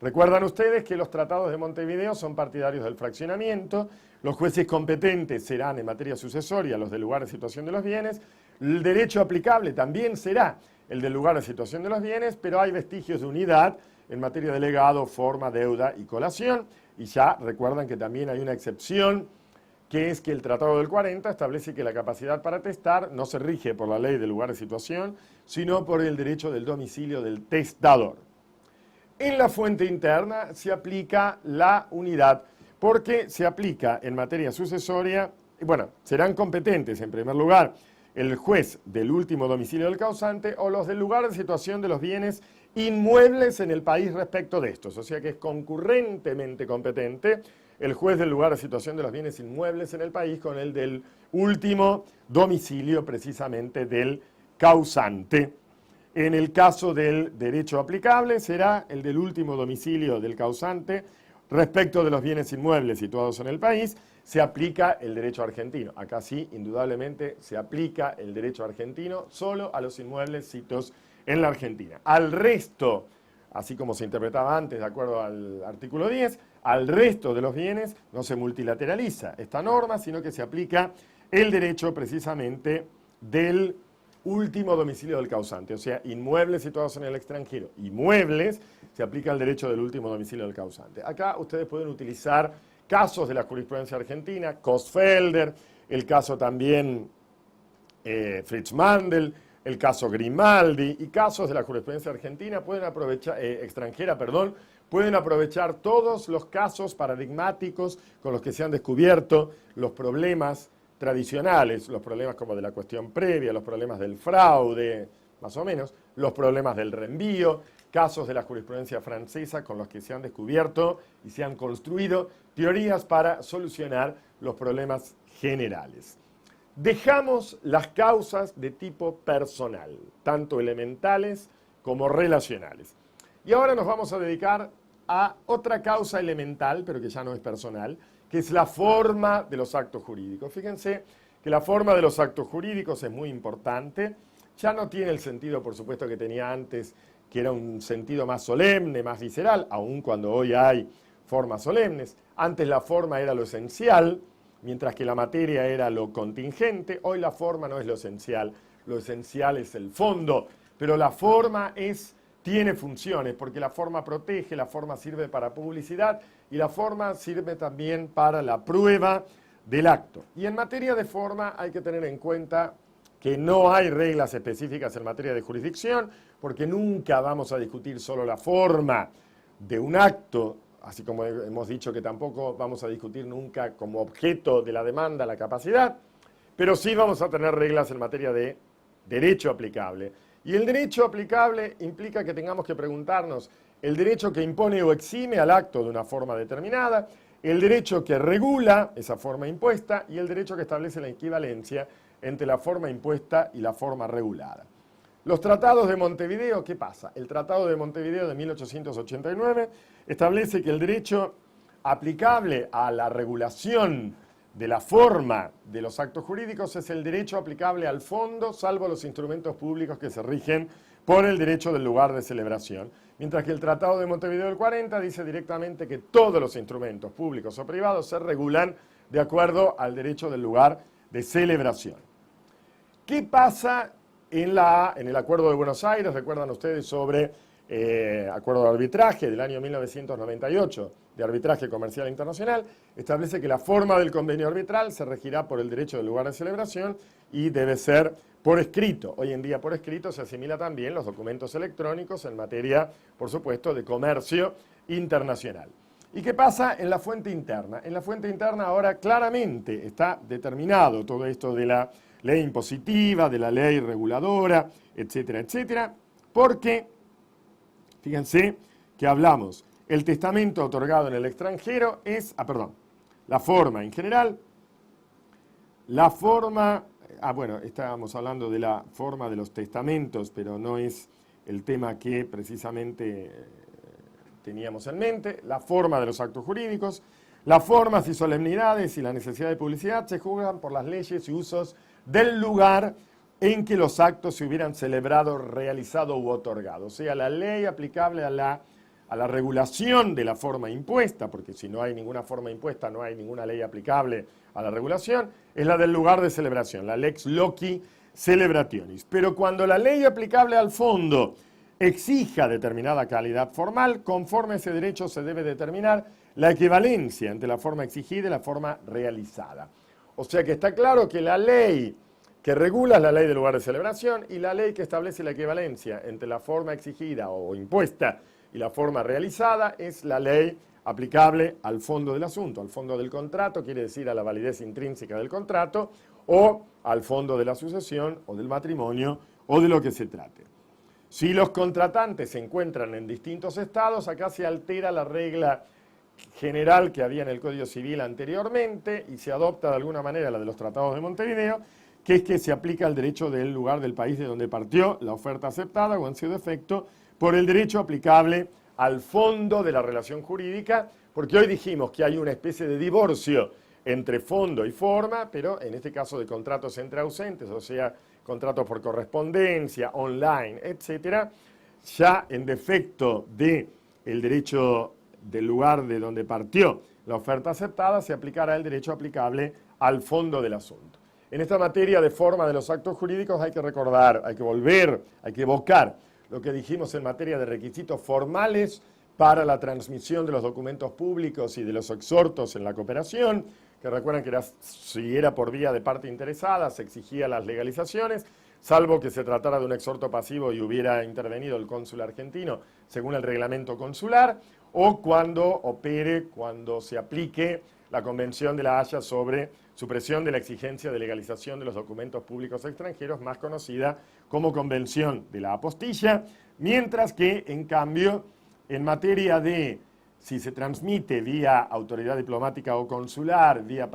Speaker 1: Recuerdan ustedes que los tratados de Montevideo son partidarios del fraccionamiento, los jueces competentes serán en materia sucesoria los del lugar de situación de los bienes, el derecho aplicable también será el del lugar de situación de los bienes, pero hay vestigios de unidad en materia de legado, forma, deuda y colación, y ya recuerdan que también hay una excepción, que es que el Tratado del 40 establece que la capacidad para testar no se rige por la ley del lugar de situación, sino por el derecho del domicilio del testador. En la fuente interna se aplica la unidad, porque se aplica en materia sucesoria, bueno, serán competentes en primer lugar el juez del último domicilio del causante o los del lugar de situación de los bienes inmuebles en el país respecto de estos, o sea que es concurrentemente competente el juez del lugar de situación de los bienes inmuebles en el país con el del último domicilio precisamente del causante. En el caso del derecho aplicable será el del último domicilio del causante. Respecto de los bienes inmuebles situados en el país, se aplica el derecho argentino. Acá sí, indudablemente, se aplica el derecho argentino solo a los inmuebles situados en la Argentina. Al resto, así como se interpretaba antes de acuerdo al artículo 10, al resto de los bienes no se multilateraliza esta norma, sino que se aplica el derecho precisamente del último domicilio del causante, o sea, inmuebles situados en el extranjero, inmuebles, se aplica el derecho del último domicilio del causante. Acá ustedes pueden utilizar casos de la jurisprudencia argentina, Kosfelder, el caso también Fritz Mandel, el caso Grimaldi y casos de la jurisprudencia argentina pueden aprovechar, extranjera, pueden aprovechar todos los casos paradigmáticos con los que se han descubierto los problemas tradicionales, los problemas como de la cuestión previa, los problemas del fraude, más o menos, los problemas del reenvío, casos de la jurisprudencia francesa con los que se han descubierto y se han construido teorías para solucionar los problemas generales. Dejamos las causas de tipo personal, tanto elementales como relacionales. Y ahora nos vamos a dedicar a otra causa elemental, pero que ya no es personal, que es la forma de los actos jurídicos. Fíjense que la forma de los actos jurídicos es muy importante. Ya no tiene el sentido, por supuesto, que tenía antes, que era un sentido más solemne, más visceral, aun cuando hoy hay formas solemnes. Antes la forma era lo esencial, mientras que la materia era lo contingente. Hoy la forma no es lo esencial es el fondo, pero la forma tiene funciones, porque la forma protege, la forma sirve para publicidad y la forma sirve también para la prueba del acto. Y en materia de forma hay que tener en cuenta que no hay reglas específicas en materia de jurisdicción, porque nunca vamos a discutir solo la forma de un acto, así como hemos dicho que tampoco vamos a discutir nunca como objeto de la demanda la capacidad, pero sí vamos a tener reglas en materia de derecho aplicable. Y el derecho aplicable implica que tengamos que preguntarnos el derecho que impone o exime al acto de una forma determinada, el derecho que regula esa forma impuesta y el derecho que establece la equivalencia entre la forma impuesta y la forma regulada. Los tratados de Montevideo, ¿qué pasa? El Tratado de Montevideo de 1889 establece que el derecho aplicable a la regulación de la forma de los actos jurídicos es el derecho aplicable al fondo, salvo los instrumentos públicos que se rigen por el derecho del lugar de celebración. Mientras que el Tratado de Montevideo del 40 dice directamente que todos los instrumentos públicos o privados se regulan de acuerdo al derecho del lugar de celebración. ¿Qué pasa en el Acuerdo de Buenos Aires? Recuerdan ustedes sobre Acuerdo de Arbitraje del año 1998 de Arbitraje Comercial Internacional. Establece que la forma del convenio arbitral se regirá por el derecho del lugar de celebración y debe ser por escrito. Hoy en día por escrito se asimila también los documentos electrónicos en materia, por supuesto, de comercio internacional. ¿Y qué pasa en la fuente interna? En la fuente interna ahora claramente está determinado todo esto de la ley impositiva, de la ley reguladora, etcétera, etcétera, porque, fíjense que hablamos, el testamento otorgado en el extranjero es, la forma en general, estábamos hablando de la forma de los testamentos, pero no es el tema que precisamente teníamos en mente, la forma de los actos jurídicos, las formas y solemnidades y la necesidad de publicidad se juzgan por las leyes y usos del lugar en que los actos se hubieran celebrado, realizado u otorgado. O sea, la ley aplicable a la regulación de la forma impuesta, porque si no hay ninguna forma impuesta, no hay ninguna ley aplicable a la regulación, es la del lugar de celebración, la lex loci celebrationis. Pero cuando la ley aplicable al fondo exija determinada calidad formal, conforme a ese derecho se debe determinar la equivalencia entre la forma exigida y la forma realizada. O sea que está claro que la ley que regula es la ley del lugar de celebración y la ley que establece la equivalencia entre la forma exigida o impuesta y la forma realizada es la ley aplicable al fondo del asunto, al fondo del contrato, quiere decir a la validez intrínseca del contrato, o al fondo de la sucesión o del matrimonio o de lo que se trate. Si los contratantes se encuentran en distintos estados, acá se altera la regla general que había en el Código Civil anteriormente y se adopta de alguna manera la de los Tratados de Montevideo, que es que se aplica el derecho del lugar del país de donde partió la oferta aceptada o en su defecto por el derecho aplicable al fondo de la relación jurídica, porque hoy dijimos que hay una especie de divorcio entre fondo y forma, pero en este caso de contratos entre ausentes, o sea, contratos por correspondencia, online, etcétera, ya en defecto del derecho del lugar de donde partió la oferta aceptada, se aplicará el derecho aplicable al fondo del asunto. En esta materia de forma de los actos jurídicos hay que recordar, hay que volver, hay que evocar lo que dijimos en materia de requisitos formales para la transmisión de los documentos públicos y de los exhortos en la cooperación, que recuerdan que si era por vía de parte interesada, se exigía las legalizaciones, salvo que se tratara de un exhorto pasivo y hubiera intervenido el cónsul argentino según el reglamento consular, o cuando se aplique la Convención de La Haya sobre supresión de la exigencia de legalización de los documentos públicos extranjeros, más conocida como Convención de la Apostilla, mientras que, en cambio, en materia de si se transmite vía autoridad diplomática o consular, vía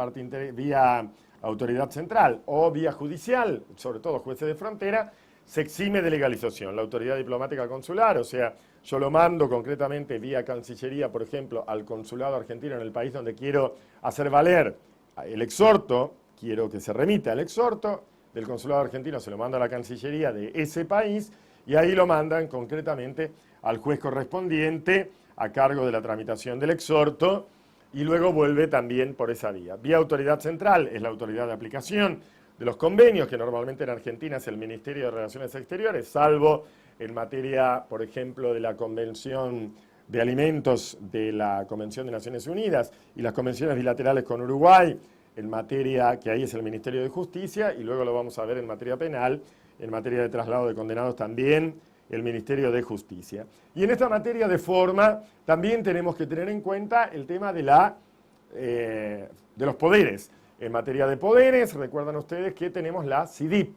Speaker 1: autoridad central o vía judicial, sobre todo jueces de frontera, se exime de legalización. La autoridad diplomática consular, o sea, yo lo mando concretamente vía Cancillería, por ejemplo, al consulado argentino en el país donde quiero hacer valer el exhorto, quiero que se remita el exhorto, del consulado argentino se lo manda a la Cancillería de ese país y ahí lo mandan concretamente al juez correspondiente a cargo de la tramitación del exhorto y luego vuelve también por esa vía. Vía autoridad central es la autoridad de aplicación de los convenios, que normalmente en Argentina es el Ministerio de Relaciones Exteriores, salvo en materia, por ejemplo, de la Convención de Alimentos de la Convención de Naciones Unidas y las convenciones bilaterales con Uruguay, en materia que ahí es el Ministerio de Justicia, y luego lo vamos a ver en materia penal, en materia de traslado de condenados también, el Ministerio de Justicia. Y en esta materia de forma también tenemos que tener en cuenta el tema de los poderes. En materia de poderes, recuerdan ustedes que tenemos la CIDIP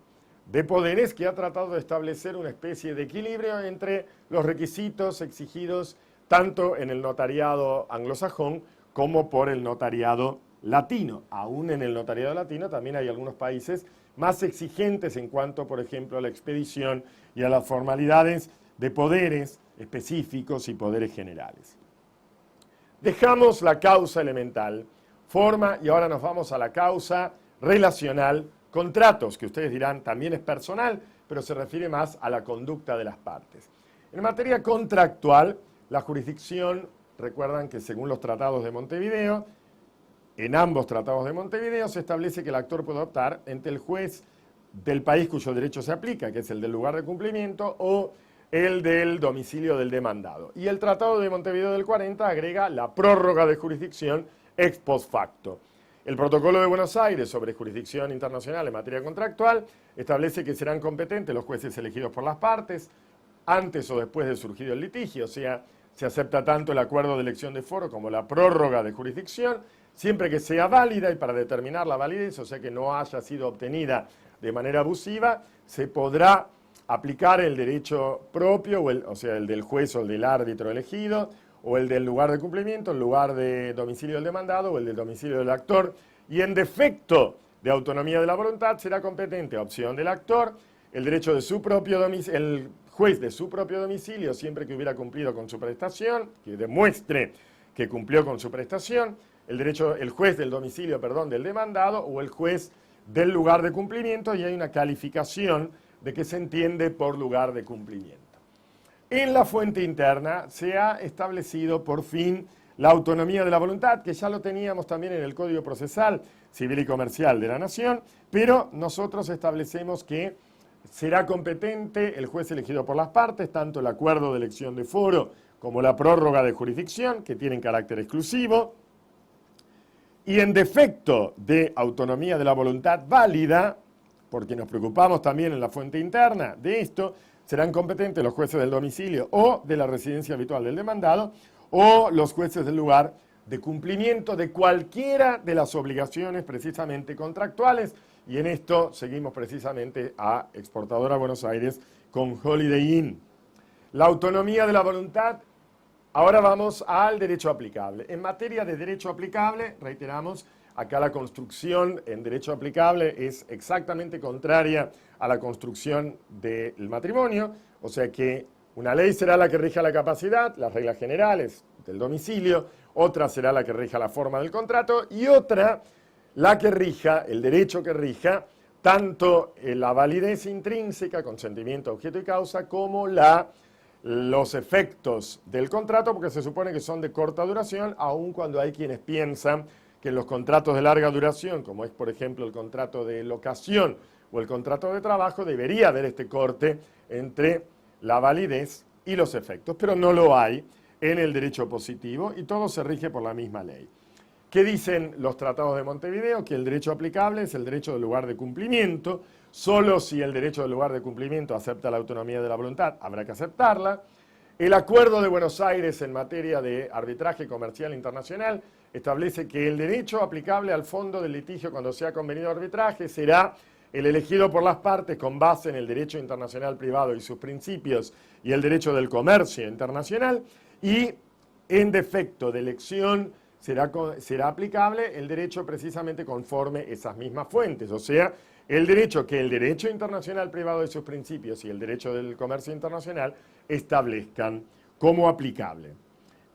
Speaker 1: de poderes que ha tratado de establecer una especie de equilibrio entre los requisitos exigidos tanto en el notariado anglosajón como por el notariado latino. Aún en el notariado latino también hay algunos países más exigentes en cuanto, por ejemplo, a la expedición y a las formalidades de poderes específicos y poderes generales. Dejamos la causa elemental, forma, y ahora nos vamos a la causa relacional, contratos, que ustedes dirán también es personal, pero se refiere más a la conducta de las partes. En materia contractual, la jurisdicción, recuerdan que según los tratados de Montevideo, en ambos tratados de Montevideo se establece que el actor puede optar entre el juez del país cuyo derecho se aplica, que es el del lugar de cumplimiento, o el del domicilio del demandado. Y el Tratado de Montevideo del 40 agrega la prórroga de jurisdicción ex post facto. El Protocolo de Buenos Aires sobre jurisdicción internacional en materia contractual establece que serán competentes los jueces elegidos por las partes antes o después de surgido el litigio, o sea, se acepta tanto el acuerdo de elección de foro como la prórroga de jurisdicción, siempre que sea válida, y para determinar la validez, o sea que no haya sido obtenida de manera abusiva, se podrá aplicar el derecho propio, o sea, el del juez o el del árbitro elegido, o el del lugar de cumplimiento, el lugar de domicilio del demandado o el del domicilio del actor, y en defecto de autonomía de la voluntad será competente a opción del actor el derecho de su propio domicilio, el juez de su propio domicilio, siempre que hubiera cumplido con su prestación, que demuestre que cumplió con su prestación, el juez del domicilio, del demandado, o el juez del lugar de cumplimiento, y hay una calificación de qué se entiende por lugar de cumplimiento. En la fuente interna se ha establecido por fin la autonomía de la voluntad, que ya lo teníamos también en el Código Procesal Civil y Comercial de la Nación, pero nosotros establecemos que será competente el juez elegido por las partes, tanto el acuerdo de elección de foro como la prórroga de jurisdicción, que tienen carácter exclusivo, y en defecto de autonomía de la voluntad válida, porque nos preocupamos también en la fuente interna de esto, serán competentes los jueces del domicilio o de la residencia habitual del demandado o los jueces del lugar de cumplimiento de cualquiera de las obligaciones precisamente contractuales, y en esto seguimos precisamente a Exportadora Buenos Aires con Holiday Inn. La autonomía de la voluntad. Ahora vamos al derecho aplicable. En materia de derecho aplicable, reiteramos, acá la construcción en derecho aplicable es exactamente contraria a la construcción del matrimonio, o sea que una ley será la que rija la capacidad, las reglas generales del domicilio, otra será la que rija la forma del contrato y otra la que rija, el derecho que rija, tanto la validez intrínseca, consentimiento, objeto y causa, como los efectos del contrato, porque se supone que son de corta duración, aun cuando hay quienes piensan que en los contratos de larga duración, como es por ejemplo el contrato de locación o el contrato de trabajo, debería haber este corte entre la validez y los efectos, pero no lo hay en el derecho positivo y todo se rige por la misma ley. ¿Qué dicen los tratados de Montevideo? Que el derecho aplicable es el derecho del lugar de cumplimiento. Solo si el derecho del lugar de cumplimiento acepta la autonomía de la voluntad, habrá que aceptarla. El Acuerdo de Buenos Aires en materia de arbitraje comercial internacional establece que el derecho aplicable al fondo del litigio cuando sea convenido arbitraje será el elegido por las partes con base en el derecho internacional privado y sus principios y el derecho del comercio internacional, y en defecto de elección será aplicable el derecho precisamente conforme esas mismas fuentes, o sea, el derecho que el derecho internacional privado y sus principios y el derecho del comercio internacional establezcan como aplicable.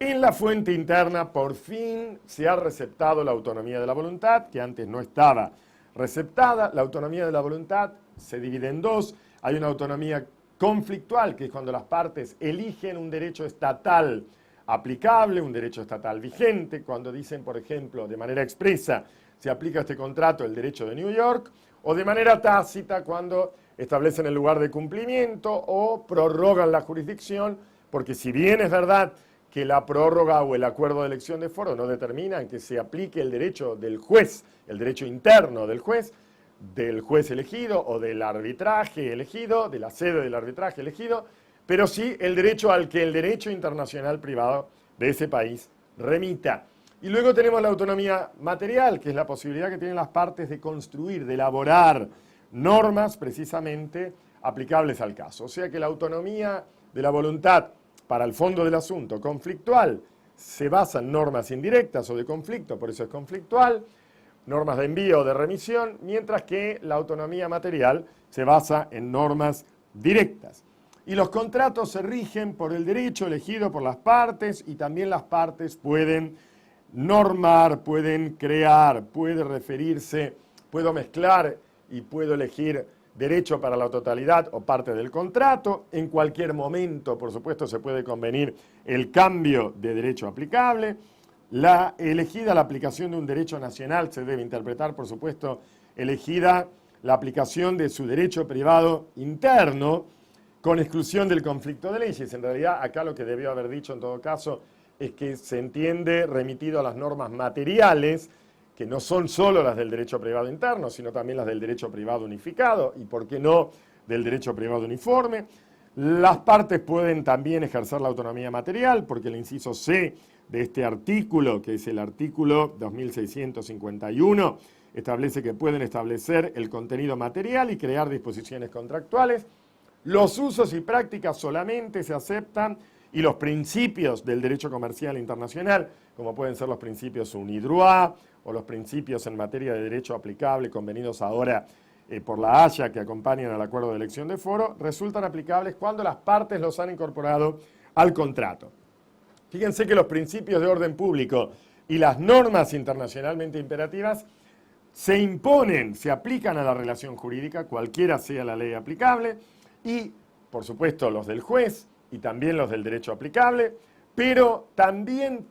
Speaker 1: En la fuente interna, por fin, se ha receptado la autonomía de la voluntad, que antes no estaba receptada. La autonomía de la voluntad se divide en dos. Hay una autonomía conflictual, que es cuando las partes eligen un derecho estatal aplicable, un derecho estatal vigente, cuando dicen, por ejemplo, de manera expresa, se aplica este contrato el derecho de New York, o de manera tácita, cuando establecen el lugar de cumplimiento o prorrogan la jurisdicción, porque si bien es verdad que la prórroga o el acuerdo de elección de foro no determinan que se aplique el derecho del juez, el derecho interno del juez elegido o del arbitraje elegido, de la sede del arbitraje elegido, pero sí el derecho al que el derecho internacional privado de ese país remita. Y luego tenemos la autonomía material, que es la posibilidad que tienen las partes de construir, de elaborar normas precisamente aplicables al caso. O sea que la autonomía de la voluntad para el fondo del asunto conflictual se basa en normas indirectas o de conflicto, por eso es conflictual, normas de envío o de remisión, mientras que la autonomía material se basa en normas directas. Y los contratos se rigen por el derecho elegido por las partes, y también las partes pueden normar, pueden crear, puede referirse, puedo mezclar y puedo elegir derecho para la totalidad o parte del contrato. En cualquier momento, por supuesto, se puede convenir el cambio de derecho aplicable. La elegida la aplicación de un derecho nacional se debe interpretar, por supuesto, elegida la aplicación de su derecho privado interno, con exclusión del conflicto de leyes. En realidad, acá lo que debió haber dicho en todo caso es que se entiende remitido a las normas materiales, que no son solo las del derecho privado interno, sino también las del derecho privado unificado y, por qué no, del derecho privado uniforme. Las partes pueden también ejercer la autonomía material, porque el inciso C de este artículo, que es el artículo 2651, establece que pueden establecer el contenido material y crear disposiciones contractuales. Los usos y prácticas solamente se aceptan, y los principios del derecho comercial internacional, como pueden ser los principios UNIDROIT o los principios en materia de derecho aplicable convenidos ahora por la Haya, que acompañan al acuerdo de elección de foro, resultan aplicables cuando las partes los han incorporado al contrato. Fíjense que los principios de orden público y las normas internacionalmente imperativas se imponen, se aplican a la relación jurídica, cualquiera sea la ley aplicable, y, por supuesto, los del juez y también los del derecho aplicable, pero también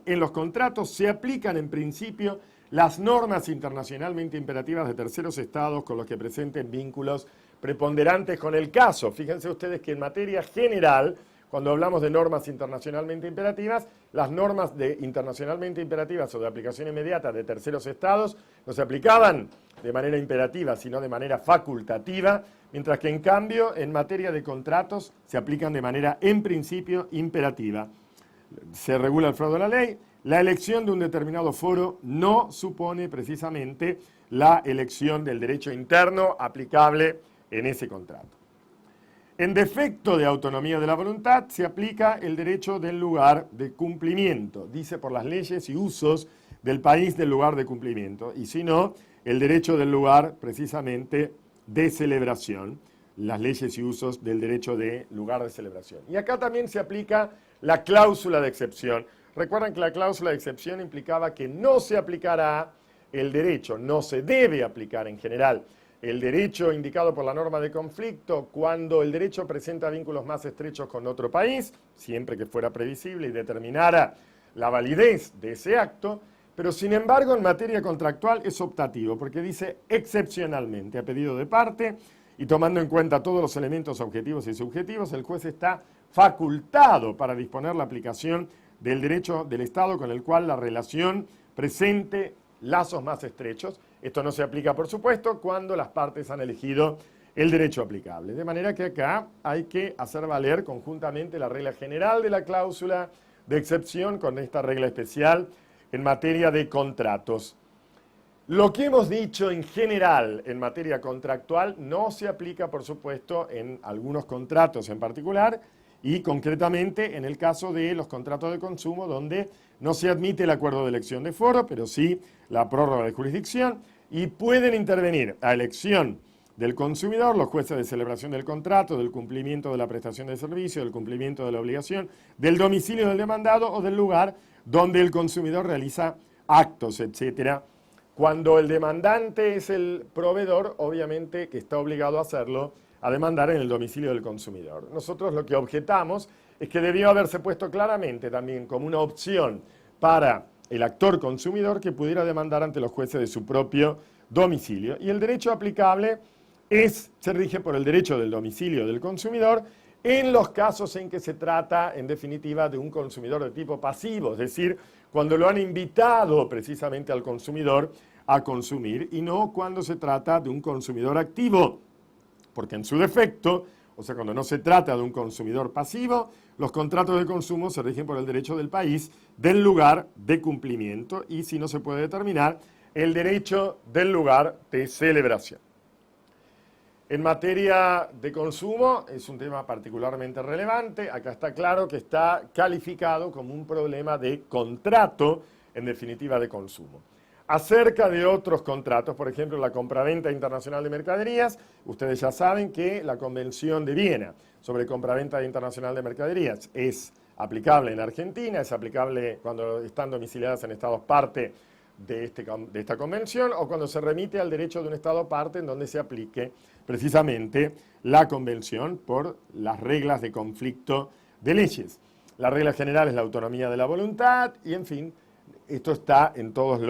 Speaker 1: en los contratos se aplican en principio las normas internacionalmente imperativas de terceros estados con los que presenten vínculos preponderantes con el caso. Fíjense ustedes que en materia general, cuando hablamos de normas internacionalmente imperativas, las normas internacionalmente imperativas o de aplicación inmediata de terceros estados no se aplicaban de manera imperativa, sino de manera facultativa, mientras que en cambio en materia de contratos se aplican de manera en principio imperativa. Se regula el fraude a la ley. La elección de un determinado foro no supone precisamente la elección del derecho interno aplicable en ese contrato. En defecto de autonomía de la voluntad, se aplica el derecho del lugar de cumplimiento, dice por las leyes y usos del país del lugar de cumplimiento, y si no, el derecho del lugar precisamente de celebración, las leyes y usos del derecho de lugar de celebración. Y acá también se aplica la cláusula de excepción. Recuerdan que la cláusula de excepción implicaba que no se aplicará el derecho, no se debe aplicar en general el derecho indicado por la norma de conflicto cuando el derecho presenta vínculos más estrechos con otro país, siempre que fuera previsible y determinara la validez de ese acto, pero sin embargo en materia contractual es optativo, porque dice excepcionalmente, a pedido de parte, y tomando en cuenta todos los elementos objetivos y subjetivos, el juez está facultado para disponer la aplicación del derecho del Estado con el cual la relación presente lazos más estrechos. Esto no se aplica, por supuesto, cuando las partes han elegido el derecho aplicable. De manera que acá hay que hacer valer conjuntamente la regla general de la cláusula de excepción con esta regla especial en materia de contratos. Lo que hemos dicho en general en materia contractual no se aplica, por supuesto, en algunos contratos en particular y concretamente en el caso de los contratos de consumo donde no se admite el acuerdo de elección de foro, pero sí la prórroga de jurisdicción y pueden intervenir a elección del consumidor los jueces de celebración del contrato, del cumplimiento de la prestación de servicio, del cumplimiento de la obligación, del domicilio del demandado o del lugar donde el consumidor realiza actos, etcétera. Cuando el demandante es el proveedor, obviamente que está obligado a hacerlo, a demandar en el domicilio del consumidor. Nosotros lo que objetamos es que debió haberse puesto claramente también como una opción para el actor consumidor que pudiera demandar ante los jueces de su propio domicilio. Y el derecho aplicable se rige por el derecho del domicilio del consumidor en los casos en que se trata, en definitiva, de un consumidor de tipo pasivo, es decir, cuando lo han invitado precisamente al consumidor a consumir y no cuando se trata de un consumidor activo, porque en su defecto, o sea, cuando no se trata de un consumidor pasivo, los contratos de consumo se rigen por el derecho del país, del lugar de cumplimiento y, si no se puede determinar, el derecho del lugar de celebración. En materia de consumo, es un tema particularmente relevante. Acá está claro que está calificado como un problema de contrato, en definitiva de consumo. Acerca de otros contratos, por ejemplo, la compraventa internacional de mercaderías, ustedes ya saben que la Convención de Viena sobre compraventa internacional de mercaderías es aplicable en Argentina, es aplicable cuando están domiciliadas en estados parte de esta convención o cuando se remite al derecho de un estado parte en donde se aplique precisamente la convención por las reglas de conflicto de leyes. La regla general es la autonomía de la voluntad y, en fin, esto está en todos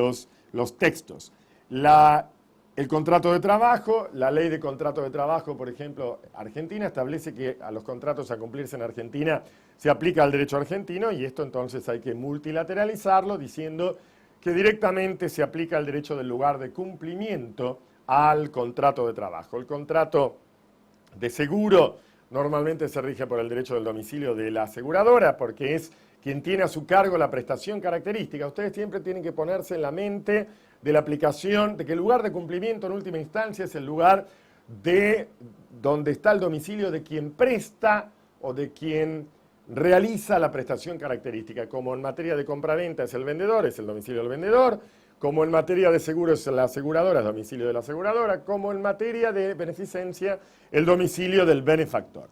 Speaker 1: los textos. El contrato de trabajo, la ley de contrato de trabajo, por ejemplo, Argentina establece que a los contratos a cumplirse en Argentina se aplica el derecho argentino y esto entonces hay que multilateralizarlo diciendo que directamente se aplica el derecho del lugar de cumplimiento al contrato de trabajo. El contrato de seguro normalmente se rige por el derecho del domicilio de la aseguradora porque es quien tiene a su cargo la prestación característica. Ustedes siempre tienen que ponerse en la mente de la aplicación, de que el lugar de cumplimiento en última instancia es el lugar de donde está el domicilio de quien presta o de quien realiza la prestación característica. Como en materia de compraventa es el vendedor, es el domicilio del vendedor. Como en materia de seguro es la aseguradora, es el domicilio de la aseguradora. Como en materia de beneficencia, el domicilio del benefactor.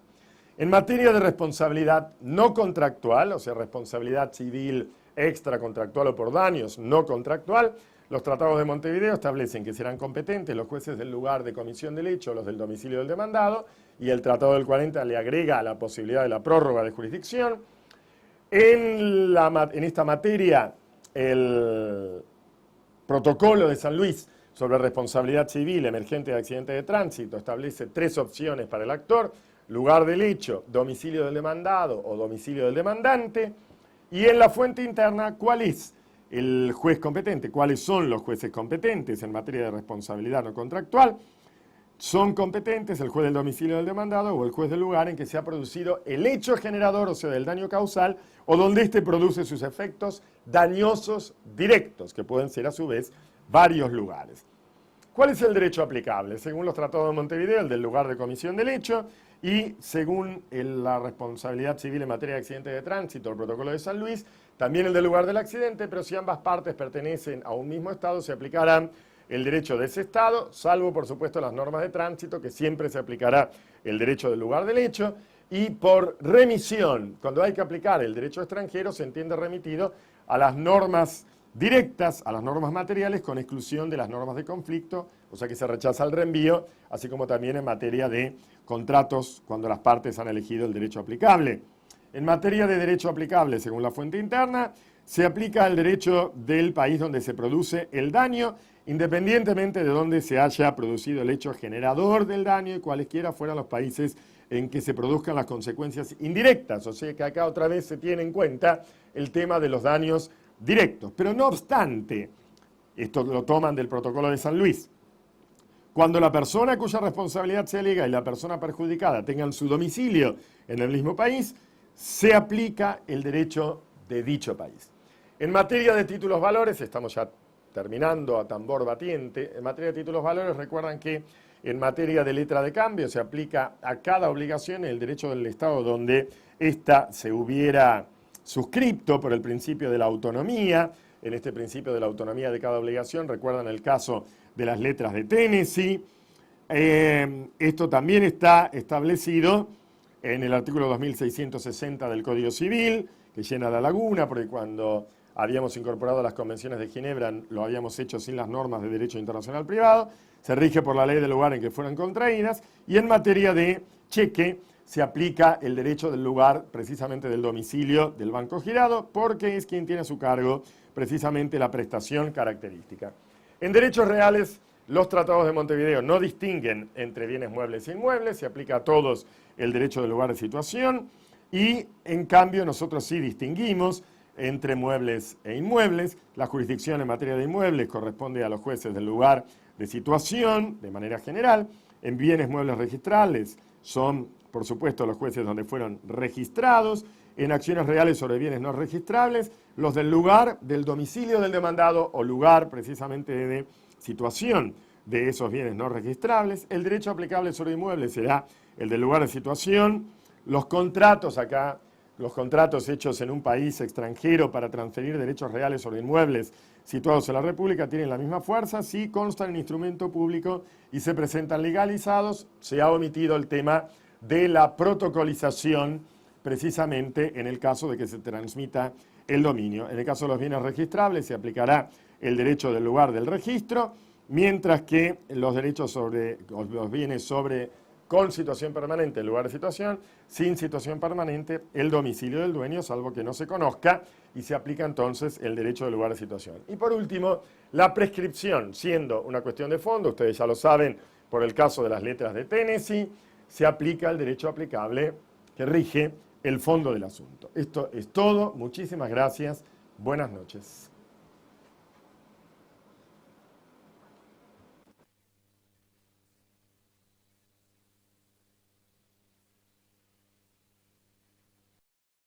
Speaker 1: En materia de responsabilidad no contractual, o sea, responsabilidad civil extracontractual o por daños no contractual, los tratados de Montevideo establecen que serán competentes los jueces del lugar de comisión del hecho, los del domicilio del demandado, y el Tratado del 40 le agrega la posibilidad de la prórroga de jurisdicción. En esta materia, el Protocolo de San Luis sobre responsabilidad civil emergente de accidente de tránsito establece 3 opciones para el actor: lugar del hecho, domicilio del demandado o domicilio del demandante. Y en la fuente interna, ¿cuál es el juez competente? ¿Cuáles son los jueces competentes en materia de responsabilidad no contractual? Son competentes el juez del domicilio del demandado o el juez del lugar en que se ha producido el hecho generador, o sea, del daño causal, o donde éste produce sus efectos dañosos directos, que pueden ser a su vez varios lugares. ¿Cuál es el derecho aplicable? Según los tratados de Montevideo, el del lugar de comisión del hecho, y según la responsabilidad civil en materia de accidente de tránsito, el protocolo de San Luis, también el del lugar del accidente, pero si ambas partes pertenecen a un mismo estado, se aplicarán el derecho de ese estado, salvo por supuesto las normas de tránsito, que siempre se aplicará el derecho del lugar del hecho, y por remisión, cuando hay que aplicar el derecho extranjero, se entiende remitido a las normas directas, a las normas materiales, con exclusión de las normas de conflicto, o sea que se rechaza el reenvío, así como también en materia de contratos, cuando las partes han elegido el derecho aplicable. En materia de derecho aplicable, según la fuente interna, se aplica el derecho del país donde se produce el daño, independientemente de dónde se haya producido el hecho generador del daño y cualesquiera fueran los países en que se produzcan las consecuencias indirectas. O sea que acá otra vez se tiene en cuenta el tema de los daños directos. Pero no obstante, esto lo toman del protocolo de San Luis, cuando la persona cuya responsabilidad se alega y la persona perjudicada tengan su domicilio en el mismo país, se aplica el derecho de dicho país. En materia de títulos valores, estamos ya terminando a tambor batiente, en materia de títulos valores recuerdan que en materia de letra de cambio se aplica a cada obligación el derecho del Estado donde ésta se hubiera suscripto por el principio de la autonomía. En este principio de la autonomía de cada obligación, recuerdan el caso de las letras de Tennessee. Esto también está establecido en el artículo 2660 del Código Civil, que llena la laguna, porque cuando habíamos incorporado las convenciones de Ginebra lo habíamos hecho sin las normas de derecho internacional privado, se rige por la ley del lugar en que fueron contraídas, y en materia de cheque se aplica el derecho del lugar, precisamente del domicilio del banco girado, porque es quien tiene a su cargo precisamente la prestación característica. En derechos reales, los tratados de Montevideo no distinguen entre bienes muebles e inmuebles, se aplica a todos el derecho del lugar de situación, y en cambio nosotros sí distinguimos entre muebles e inmuebles. La jurisdicción en materia de inmuebles corresponde a los jueces del lugar de situación, de manera general. En bienes muebles registrales son, por supuesto, los jueces donde fueron registrados. En acciones reales sobre bienes no registrables, los del lugar, del domicilio del demandado o lugar precisamente de situación de esos bienes no registrables. El derecho aplicable sobre inmuebles será el del lugar de situación. Los contratos acá, los contratos hechos en un país extranjero para transferir derechos reales sobre inmuebles situados en la República tienen la misma fuerza si constan en instrumento público y se presentan legalizados. Se ha omitido el tema de la protocolización precisamente en el caso de que se transmita el dominio. En el caso de los bienes registrables se aplicará el derecho del lugar del registro, mientras que los derechos sobre los bienes con situación permanente, el lugar de situación, sin situación permanente, el domicilio del dueño, salvo que no se conozca, y se aplica entonces el derecho del lugar de situación. Y por último, la prescripción, siendo una cuestión de fondo, ustedes ya lo saben por el caso de las letras de Tennessee, se aplica el derecho aplicable que rige el fondo del asunto. Esto es todo, muchísimas gracias, buenas noches.